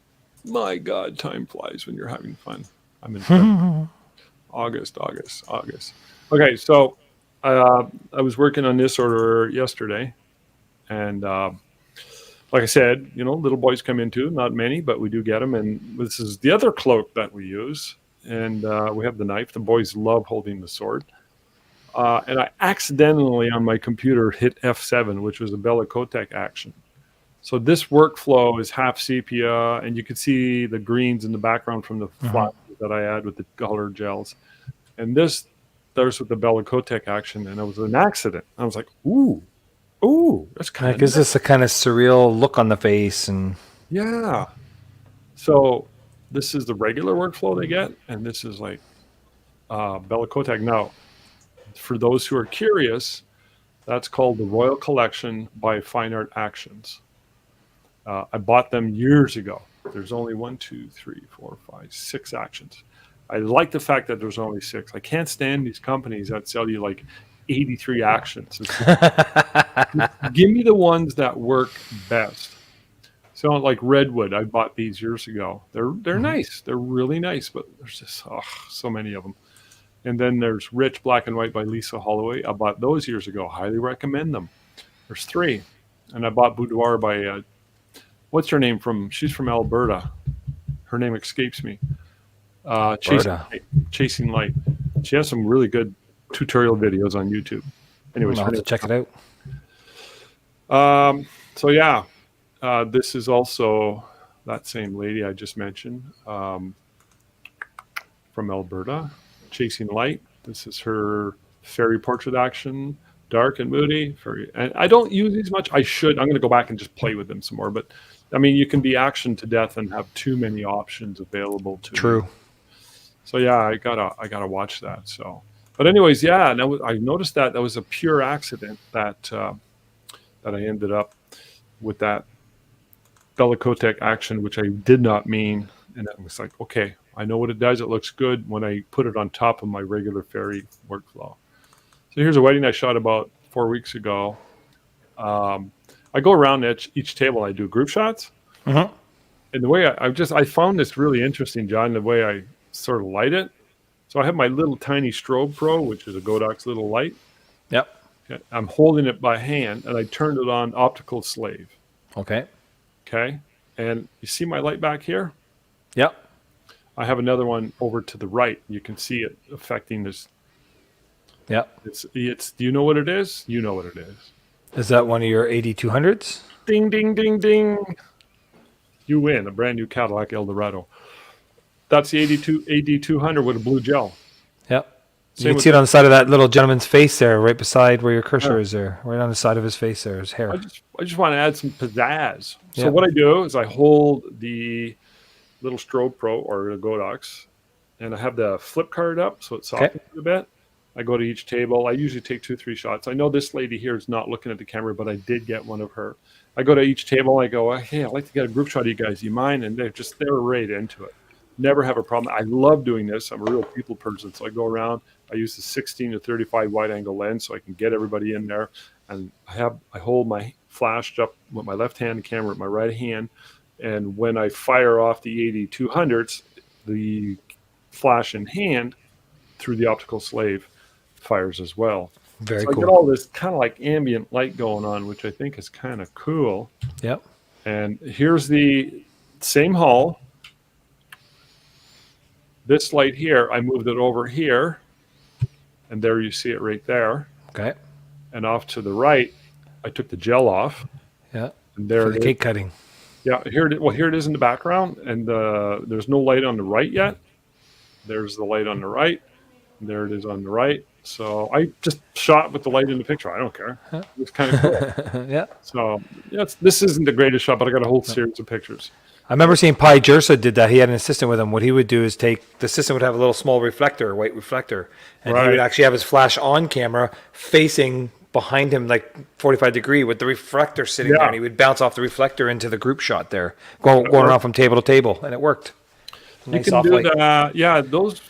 My God, time flies when you're having fun. I'm in August. Okay, so I was working on this order yesterday. And like I said, you know, little boys come in too. Not many, but we do get them. And this is the other cloak that we use. And we have the knife. The boys love holding the sword. And I accidentally on my computer hit F7, which was a Bella Kotek action. So this workflow is half sepia, and you can see the greens in the background from the flat that I add with the color gels. And there's with the Bella Kotek action, and it was an accident. I was like, ooh, that's kind of gives this a kind of surreal look on the face. And yeah. So this is the regular workflow they get, and this is like Bella Kotek. Now, for those who are curious, that's called the Royal Collection by Fine Art Actions. I bought them years ago. There's only 6 actions. I like the fact that there's only 6. I can't stand these companies that sell you like 83 actions. Give me the ones that work best. So like Redwood, I bought these years ago. They're nice. They're really nice, but there's just so many of them. And then there's Rich Black and White by Lisa Holloway. I bought those years ago. Highly recommend them. There's 3. And I bought Boudoir by what's her name she's from Alberta. Her name escapes me. Chasing Light. She has some really good tutorial videos on YouTube. Anyways, I'll have to check it out. So yeah, this is also that same lady I just mentioned from Alberta, Chasing Light. This is her fairy portrait action, dark and moody. And I don't use these much. I should. I'm going to go back and just play with them some more. But I mean, you can be action to death and have too many options available to True. you. So yeah, I gotta watch that. So, but anyways, yeah. Now I noticed that was a pure accident that I ended up with that Bella Kotek action, which I did not mean. And it was like, okay, I know what it does. It looks good when I put it on top of my regular fairy workflow. So here's a wedding I shot about 4 weeks ago. I I go around each table. I do group shots, Mhm. and the way I found this really interesting, John. The way I sort of light it. So I have my little tiny strobe pro, which is a Godot's little light. Yep. Okay? I'm holding it by hand, and I turned it on optical slave. Okay. Okay, and you see my light back here. Yep. I have another one over to the right. You can see it affecting this. Yep. It's. Do you know what it is? You know what it is. Is that one of your 8200s? Ding, ding, ding, ding. You win a brand new Cadillac Eldorado. That's the 82 AD200 with a blue gel. Yep. You Same can with see it on the side of that little gentleman's face there, right beside where your cursor Yeah. is there. Right on the side of his face there, his hair. I just want to add some pizzazz. So Yeah. what I do is I hold the little Strobe Pro or the Godox, and I have the flip card up so it softens it a bit. I go to each table. I usually take 2-3 shots. I know this lady here is not looking at the camera, but I did get one of her. I go to each table. I go, hey, I'd like to get a group shot of you guys. Do you mind? And they're right into it. Never have a problem. I love doing this. I'm a real people person. So I go around. I use the 16 to 35 wide angle lens so I can get everybody in there. And I hold my flash up with my left hand, the camera with my right hand. And when I fire off the 8200s, the flash in hand through the optical slave fires as well. Very So I cool. get all this kind of like ambient light going on, which I think is kind of cool. Yep. And here's the same hull. This light here, I moved it over here. And there you see it right there. Okay. And off to the right, I took the gel off. Yeah. And there For the it is. cake cutting. Yeah, here it is in the background. And there's no light on the right yet. There's the light on the right. And there it is on the right. So I just shot with the light in the picture. I don't care. It's kind of cool. Yeah. So this isn't the greatest shot, but I got a whole series of pictures. I remember seeing Pi Jersa did that. He had an assistant with him. What he would do is the assistant would have a little small reflector, a white reflector, and he would actually have his flash on camera facing behind him like 45 degree with the reflector sitting there, and he would bounce off the reflector into the group shot there, going around from table to table, and it worked. Nice, you can do that. Yeah, those.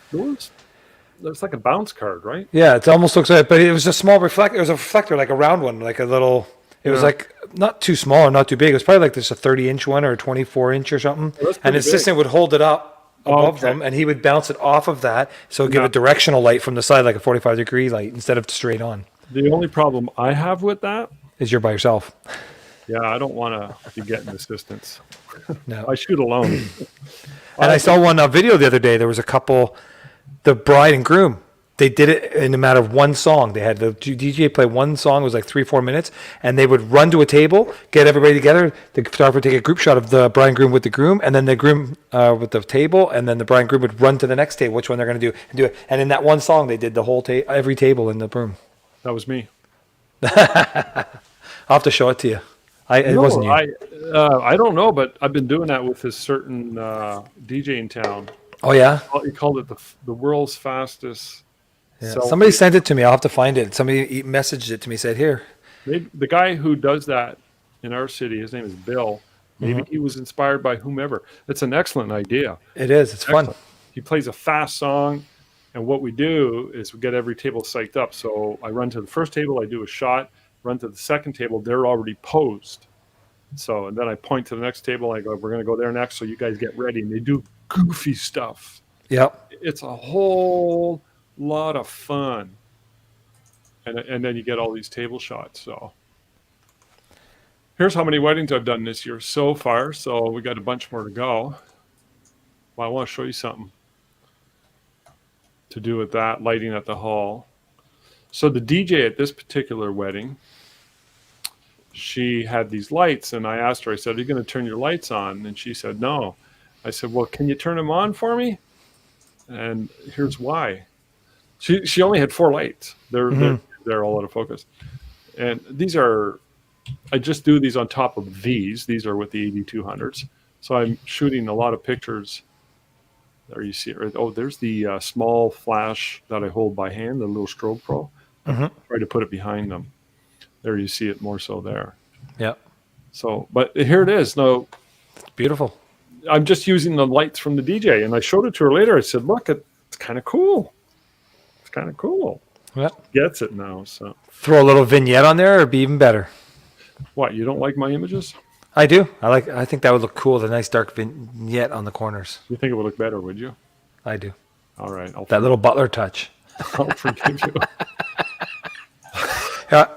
That's like a bounce card, right? Yeah, it almost looks like, but it was a small reflector. It was a reflector, like a round one, like a little. It was like not too small or not too big. It was probably like this a 30-inch one or a 24-inch or something. And the assistant would hold it up above them, and he would bounce it off of that, so it would give a directional light from the side, like a 45-degree light, instead of straight on. The only problem I have with that is you're by yourself. Yeah, I don't want to be getting assistance. No, I shoot alone. And I saw one video the other day. There was a couple, the bride and groom. They did it in a matter of one song. They had the DJ play one song. It was like 3-4 minutes. And they would run to a table, get everybody together. The photographer would take a group shot of the bride and groom with the groom, and then the groom with the table. And then the bride and groom would run to the next table, which one they're going to do, and do it. And in that one song, they did the whole every table in the room. That was me. I'll have to show it to you. It wasn't you. I don't know, but I've been doing that with this certain DJ in town. Oh, yeah? He called it the world's fastest. Yeah. Somebody sent it to me. I'll have to find it. Somebody messaged it to me, said, here. Maybe the guy who does that in our city, his name is Bill. Maybe he was inspired by whomever. It's an excellent idea. It is. It's fun. He plays a fast song, and what we do is we get every table psyched up. So I run to the first table, I do a shot, run to the second table, they're already posed. So, and then I point to the next table, I go, we're going to go there next, so you guys get ready. And they do goofy stuff. Yep. It's a whole lot of fun. And then you get all these table shots. So here's how many weddings I've done this year so far. So we got a bunch more to go. Well, I want to show you something to do with that lighting at the hall. So the DJ at this particular wedding, she had these lights, and I asked her, I said, are you going to turn your lights on? And she said, no. I said, well, can you turn them on for me? And here's why. She only had 4 lights. They're all out of focus. And these are, I just do these on top of these. These are with the 8200s. So I'm shooting a lot of pictures. There you see it. Oh, there's the small flash that I hold by hand, the little strobe pro. Try to put it behind them. There you see it more so there. Yep. So, but here it is. No, it's beautiful. I'm just using the lights from the DJ, and I showed it to her later. I said, look, it's kind of cool. It's kind of cool. Yep. Gets it now. So throw a little vignette on there, or be even better. What, you don't like my images? I do. I think that would look cool. The nice dark vignette on the corners. You think it would look better, would you? I do. All right, That little butler touch. I'll forgive you. Yeah.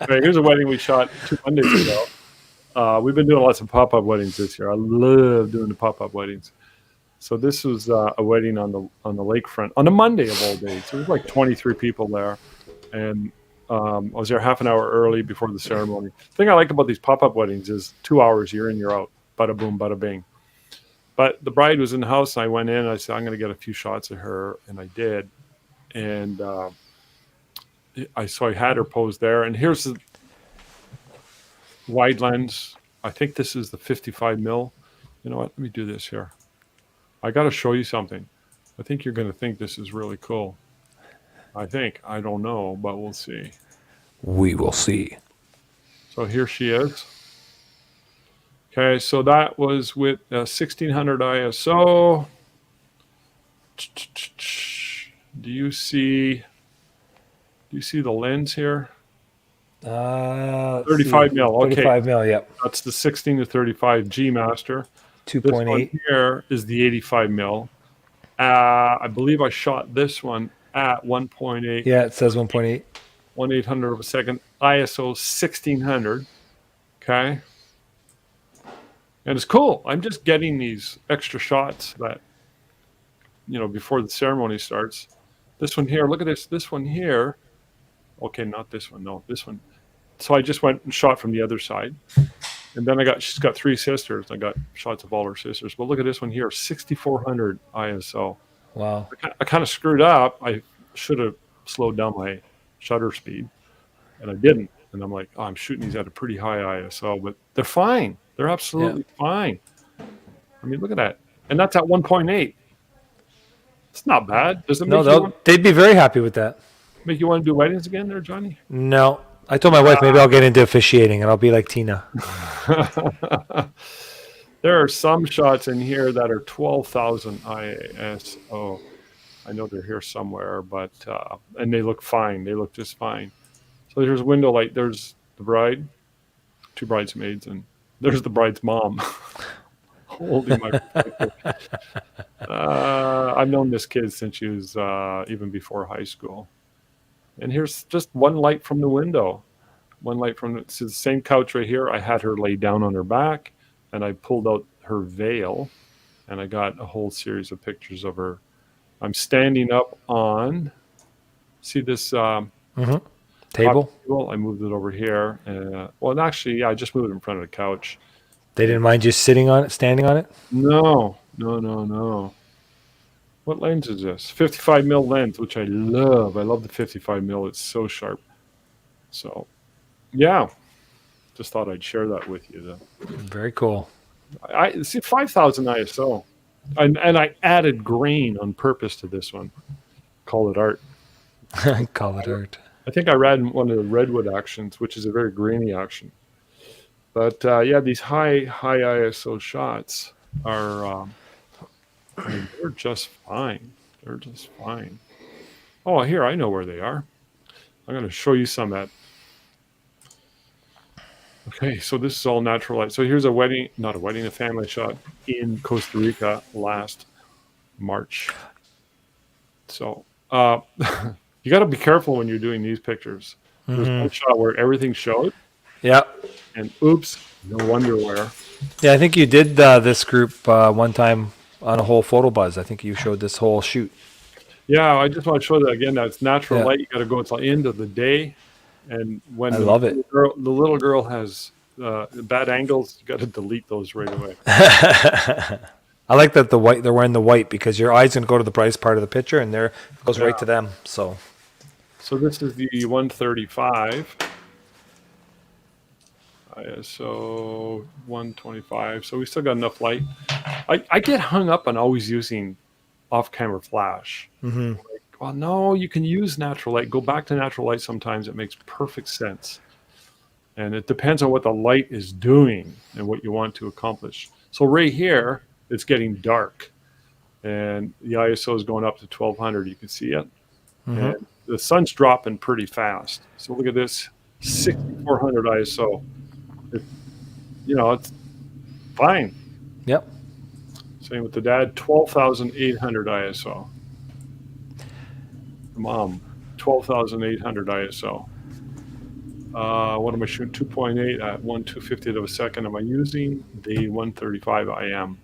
Okay, here's a wedding we shot 2 Mondays ago. We've been doing lots of pop-up weddings this year. I love doing the pop-up weddings. So this was a wedding on the lakefront on a Monday of all days. There was like 23 people there, and I was there half an hour early before the ceremony. The thing I like about these pop-up weddings is 2 hours, you're in, you're out. Bada boom, bada bing. But the bride was in the house, and I went in, and I said, I'm going to get a few shots of her, and I did. And I had her pose there. And here's the wide lens. I think this is the 55 mil. You know what? Let me do this here. I got to show you something. I think you're going to think this is really cool. I think. I don't know, but we'll see. We will see. So here she is. Okay, so that was with 1600 ISO. Do you see the lens here? 35 mil. Okay. 35 mil, yep. That's the 16 to 35 G Master. 2.8. Here is the 85 mil. I believe I shot this one at 1.8. Yeah, it says 1.8. 1/800 of a second. ISO 1600. Okay. And it's cool. I'm just getting these extra shots that, before the ceremony starts. This one here, look at this. This one here. Okay, not this one. No, this one. So I just went and shot from the other side. And then she's got 3 sisters. I got shots of all her sisters. But look at this one here, 6400 ISO. Wow. I kind of screwed up. I should have slowed down my shutter speed, and I didn't. And I'm like, I'm shooting these at a pretty high ISO, but they're fine. They're absolutely fine. I mean, look at that. And that's at 1.8. It's not bad. Does it they'd be very happy with that. Make you want to do weddings again there, Johnny? No. I told my wife maybe I'll get into officiating and I'll be like Tina. There are some shots in here that are 12,000 ISO. I know they're here somewhere, but and they look fine. They look just fine. So there's window light. There's the bride, 2 bridesmaids, and there's the bride's mom holding my reflector. I've known this kid since she was even before high school. And here's just one light from the window. One light from it's the same couch right here. I had her lay down on her back, and I pulled out her veil, and I got a whole series of pictures of her. I'm standing up on, see this Table? I moved it over here. Well, actually, I just moved it in front of the couch. They didn't mind you sitting on it, standing on it? No. What lens is this? 55 mil lens, which I love. I love the 55 mil. It's so sharp. So, yeah. Just thought I'd share that with you. Very cool. I see 5,000 ISO. And I added grain on purpose to this one. Call it art. Call it art. I think I ran one of the Redwood actions, which is a very grainy action. But yeah, these high ISO shots are, they're just fine. They're just fine. Oh, here, I know where they are. I'm going to show you some at. Okay, so this is all natural light. So here's a wedding, not a wedding, a family shot in Costa Rica last March. So you got to be careful when you're doing these pictures. There's one shot where everything showed. Yeah. And oops, no underwear. Yeah, I think you did this group one time on a whole photo buzz. I think you showed this whole shoot. Yeah, I just want to show that again. That's natural light. You got to go until the end of the day. And when I love it. The little girl has bad angles, you got to delete those right away. I like that they're wearing the white because your eyes gonna go to the brightest part of the picture, and there it goes right to them. So this is the 135 ISO 125. So we still got enough light. I get hung up on always using off-camera flash. Like, well, no, you can use natural light. Go back to natural light sometimes. It makes perfect sense. And it depends on what the light is doing and what you want to accomplish. So right here, it's getting dark. And the ISO is going up to 1200. You can see it. And the sun's dropping pretty fast. So look at this, 6400 ISO. It, it's fine. Yep. Same with the dad, 12,800 ISO. The mom, 12,800 ISO. What am I shooting? 2.8 at 1/250th of a second. Am I using the 135? I am.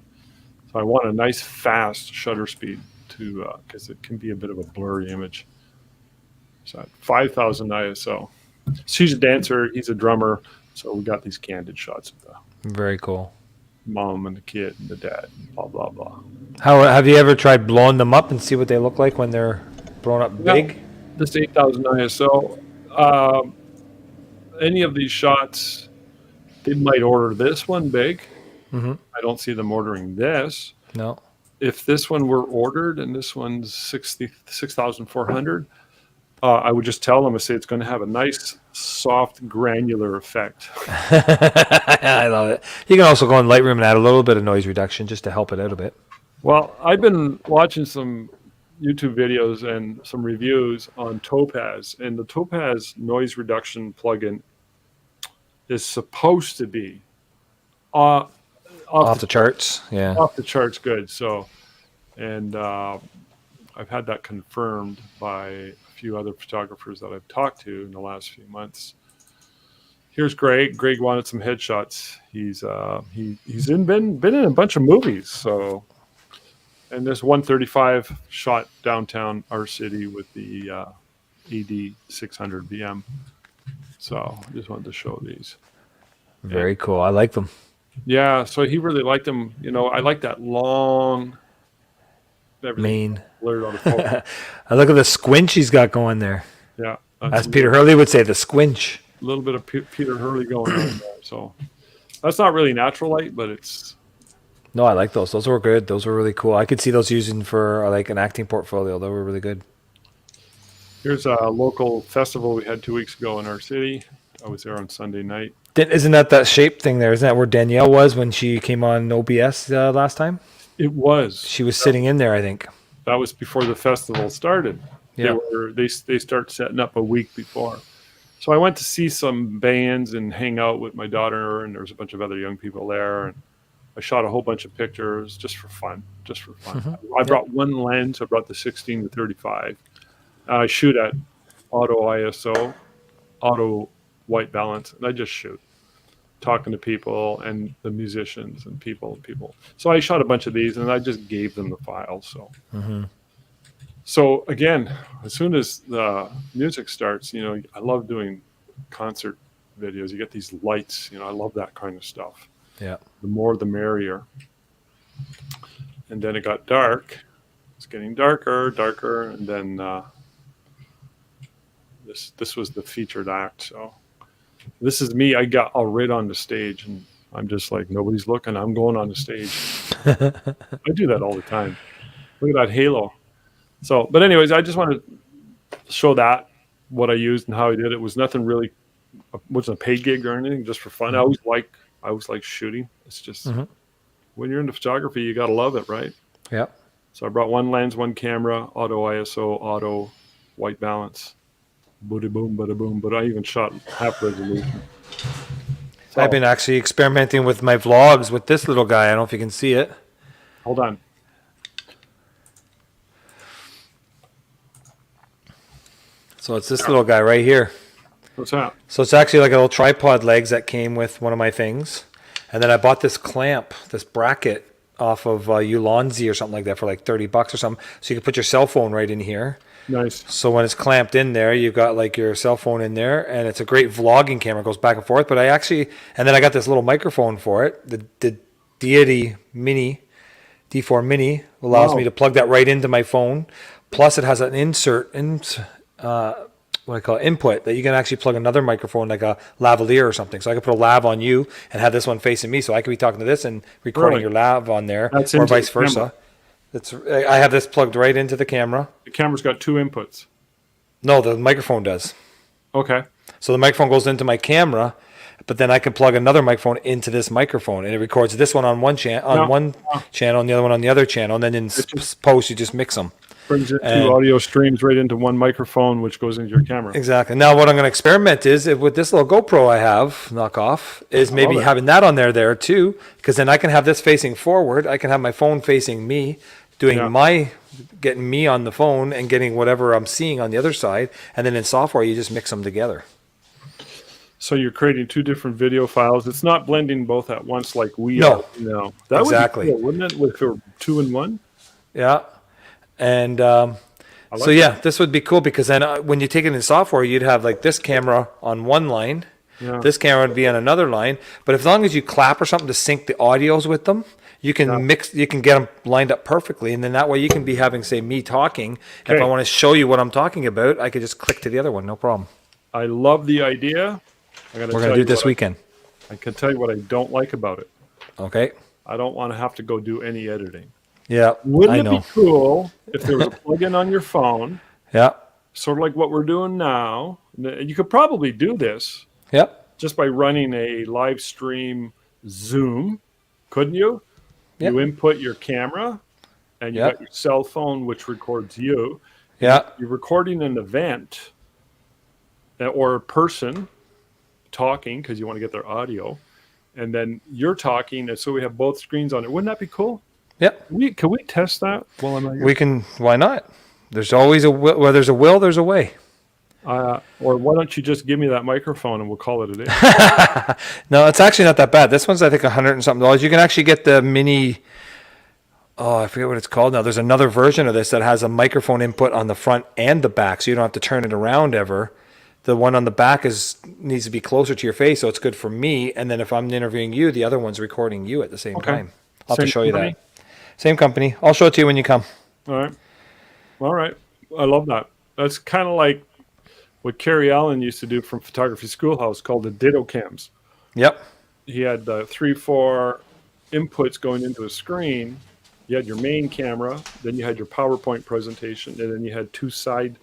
So I want a nice fast shutter speed because it can be a bit of a blurry image. So at 5,000 ISO. She's a dancer. He's a drummer. So we got these candid shots of the Very cool. mom and the kid and the dad. Blah blah blah. How have you ever tried blowing them up and see what they look like when they're blown up big? This 8,000 ISO. Any of these shots, they might order this one big. Mm-hmm. I don't see them ordering this. No. If this one were ordered and this one's 6,400, I would just tell them, I say it's going to have a nice, soft, granular effect. I love it. You can also go in Lightroom and add a little bit of noise reduction just to help it out a bit. Well, I've been watching some YouTube videos and some reviews on Topaz, and the Topaz noise reduction plugin is supposed to be off the charts. Yeah. off the charts good. So, and I've had that confirmed by a few other photographers that I've talked to in the last few months. Here's Greg. Greg wanted some headshots. He's been in a bunch of movies. So, and this 135 shot downtown our city with the ED 600 VM. So I just wanted to show these. Very cool. I like them. Yeah, so he really liked them. I like that long Mane. blurred out of focus. I look at the squinch he's got going there. Yeah, As Peter Hurley would say, the squinch. a little bit of Peter Hurley going on there. So that's not really natural light, but it's No, I like those. Those were good. Those were really cool. I could see those using for like an acting portfolio. They were really good. here's a local festival we had 2 weeks ago in our city. I was there on Sunday night. Isn't that shape thing there? Isn't that where Danielle was when she came on NoBS last time? It was. She was sitting in there, I think. That was before the festival started. Yeah. They start setting up a week before. So I went to see some bands and hang out with my daughter, and there was a bunch of other young people there. And I shot a whole bunch of pictures just for fun. I brought one lens. I brought the 16 to 35. I shoot at auto ISO, auto white balance, and I just shoot, talking to people and the musicians and people. So I shot a bunch of these, and I just gave them the file. So again, as soon as the music starts, I love doing concert videos. You get these lights, I love that kind of stuff. Yeah. The more, the merrier. And then it got dark. It's getting darker, and then this was the featured act. So this is me. I got all right on the stage, and I'm just like, nobody's looking. I'm going on the stage. I do that all the time. Look at that halo. So, but anyways, I just wanted to show that what I used and how I did it. Was nothing really, wasn't a paid gig or anything, just for fun. I always like shooting. It's just when you're into photography, you gotta love it, right? Yeah. So I brought one lens, one camera, auto ISO, auto white balance, bada boom, bada boom. But I even shot half resolution. So, I've been actually experimenting with my vlogs with this little guy. I don't know if you can see it. hold on. So it's this little guy right here. What's that? So it's actually like a little tripod legs that came with one of my things. And then I bought this clamp, this bracket off of Ulonzi or something like that for like $30 or something. So you can put your cell phone right in here. Nice. So when it's clamped in there, you've got like your cell phone in there, and it's a great vlogging camera. It goes back and forth. But and then I got this little microphone for it. The Deity Mini, D4 Mini, allows me to plug that right into my phone. Plus it has an input that you can actually plug another microphone, like a lavalier or something. So I could put a lav on you and have this one facing me, so I could be talking to this and recording your lav on there, or vice versa. I have this plugged right into the camera. The camera's got 2 inputs. No, the microphone does. Okay. So the microphone goes into my camera, but then I can plug another microphone into this microphone, and it records this one on one channel, and the other one on the other channel, and then in post you just mix them. Brings in two And audio streams right into one microphone, which goes into your camera. exactly. Now, what I'm going to experiment is with this little GoPro I have, knockoff, is maybe it. having that on there too, because then I can have this facing forward. I can have my phone facing me, doing Yeah. getting me on the phone and getting whatever I'm seeing on the other side. And then in software, you just mix them together. So you're creating two different video files. It's not blending both at once like we No. are. No, that Exactly. would be cool, wouldn't it? If it were 2 in 1. Yeah. And I so, like yeah, this would be cool because then when you take it in software, you'd have like this camera on one line. Yeah. This camera would be on another line. But as long as you clap or something to sync the audios with them, you can you can get them lined up perfectly. And then that way you can be having, say, me talking. And if I Okay. want to show you what I'm talking about, I could just click to the other one. No problem. I love the idea. We're going to do it this weekend. I can tell you what I don't like about it. Okay. I don't want to have to go do any editing. Yeah. Wouldn't I it know. be cool if there was a plugin on your phone, Yeah. sort of like what we're doing now? You could probably do this Yep. just by running a live stream Zoom, couldn't you? Yep. You input your camera and you Yep. got your cell phone, which records you. Yeah. You're recording an event or a person talking because you want to get their audio, and then you're talking, and so we have both screens on it. Wouldn't that be cool? Yep. Can we test that while I'm out here? We can. Why not? There's always a will. Where there's a will, there's a way. Or why don't you just give me that microphone and we'll call it a day? No, it's actually not that bad. This one's I think $100 and something. You can actually get the mini. Oh, I forget what it's called now. There's another version of this that has a microphone input on the front and the back, so you don't have to turn it around ever. The one on the back needs to be closer to your face, so it's good for me. And then if I'm interviewing you, the other one's recording you at the same time. I'll have to Same show you company? that. Same company. I'll show it to you when you come. All right. I love that. That's kind of like what Kerry Allen used to do from Photography Schoolhouse, called the Ditto Cams. Yep. He had 3-4 inputs going into a screen. You had your main camera, then you had your PowerPoint presentation, and then you had two side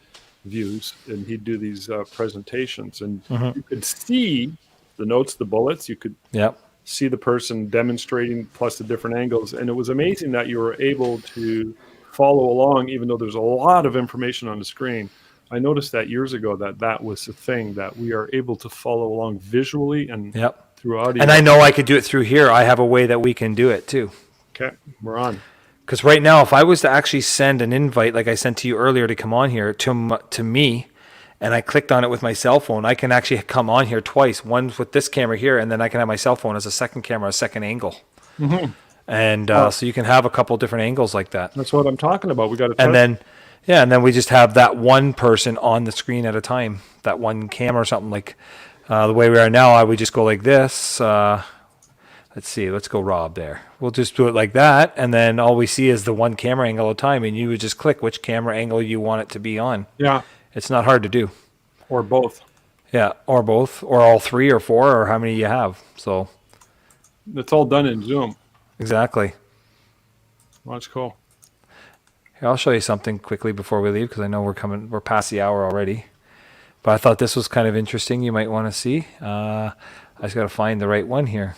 views, and he'd do these presentations, and you could see the notes, the bullets. You could Yep. see the person demonstrating plus the different angles, and it was amazing that you were able to follow along even though there's a lot of information on the screen. I noticed that years ago that was the thing, that we are able to follow along visually and Yep. through audio. And I know I could do it through here. I have a way that we can do it too. Okay, we're on. Because right now, if I was to actually send an invite like I sent to you earlier to come on here to me, and I clicked on it with my cell phone, I can actually come on here twice. One with this camera here, and then I can have my cell phone as a second camera, a second angle. And so you can have a couple different angles like that. That's what I'm talking about. We got to And then we just have that one person on the screen at a time, that one camera or something like the way we are now. I would just go like this. Let's see. Let's go Rob there. We'll just do it like that. And then all we see is the one camera angle at a time. And you would just click which camera angle you want it to be on. Yeah, It's not hard to do. or both. Yeah. Or both, or all three or four, or how many you have. So It's all done in Zoom. exactly. Well, that's cool. Here, I'll show you something quickly before we leave because I know we're past the hour already. But I thought this was kind of interesting. You might want to see. I just got to find the right one here.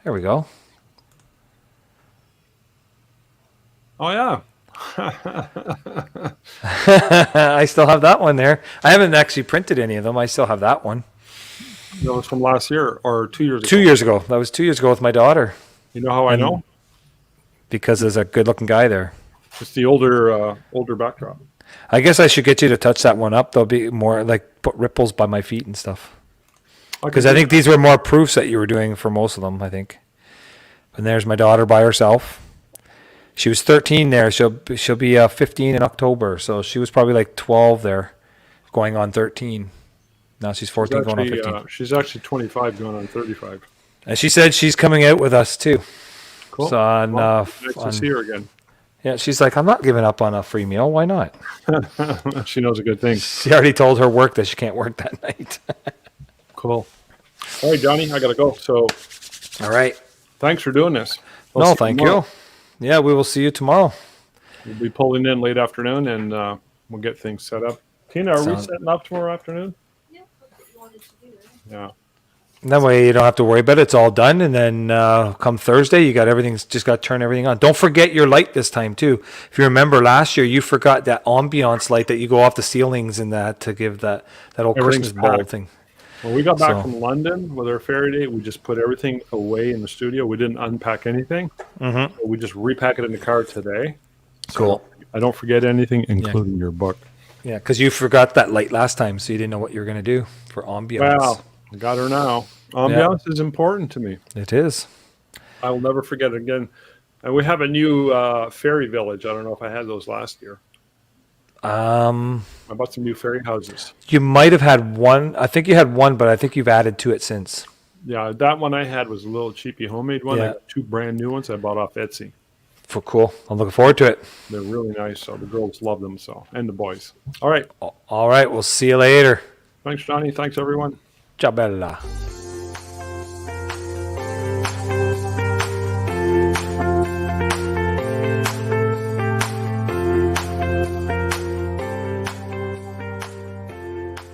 There we go. Oh, yeah. I still have that one there. I haven't actually printed any of them. I still have that one. That was from last year or 2 years ago. 2 years ago. That was 2 years ago with my daughter You know how I know? because there's a good looking guy there. It's the older backdrop. I guess I should get you to touch that one up. There'll be more like put ripples by my feet and stuff. Because I think these were more proofs that you were doing for most of them, I think. And there's my daughter by herself. She was 13 there. She'll be 15 in October. So she was probably like 12 there, going on 13. Now she's 14, going on 15. She's actually 25, going on 35. And she said she's coming out with us too. Cool. So on, Nice to see her again. yeah, she's like, I'm not giving up on a free meal. Why not? She knows a good thing. She already told her work that she can't work that night. Cool. All right, Johnny, I got to go. So All right. thanks for doing this. I'll No, see thank tomorrow. you. Yeah, we will see you tomorrow. We'll be pulling in late afternoon, and we'll get things set up. Tina, are we Sounds- setting up tomorrow afternoon? Yeah, that's what you wanted to do, right? Yeah. That way you don't have to worry about it. It's all done, and then come Thursday, you got everything's just got to turn everything on. Don't forget your light this time too. If you remember last year, you forgot that ambiance light that you go off the ceilings and that to give that old Everything's Christmas ball packed. thing. When we got back So from London with our FairyDay, we just put everything away in the studio. We didn't unpack anything. We just repack it in the car today. So cool. I don't forget anything, including your book. Yeah, because you forgot that light last time, so you didn't know what you were going to do for ambiance. Well, I got her now. Ambiance is important to me. It is. I will never forget it again. And we have a new fairy village. I don't know if I had those last year. I bought some new fairy houses. You might have had one. I think you had one, but I think you've added to it since. Yeah, that one I had was a little cheapy homemade one. I Yeah. got 2 brand new ones I bought off Etsy. For cool. I'm looking forward to it. They're really nice. So the girls love them. So, and the boys. All right. All right. We'll see you later. Thanks, Johnny. Thanks, everyone. Ciao bella.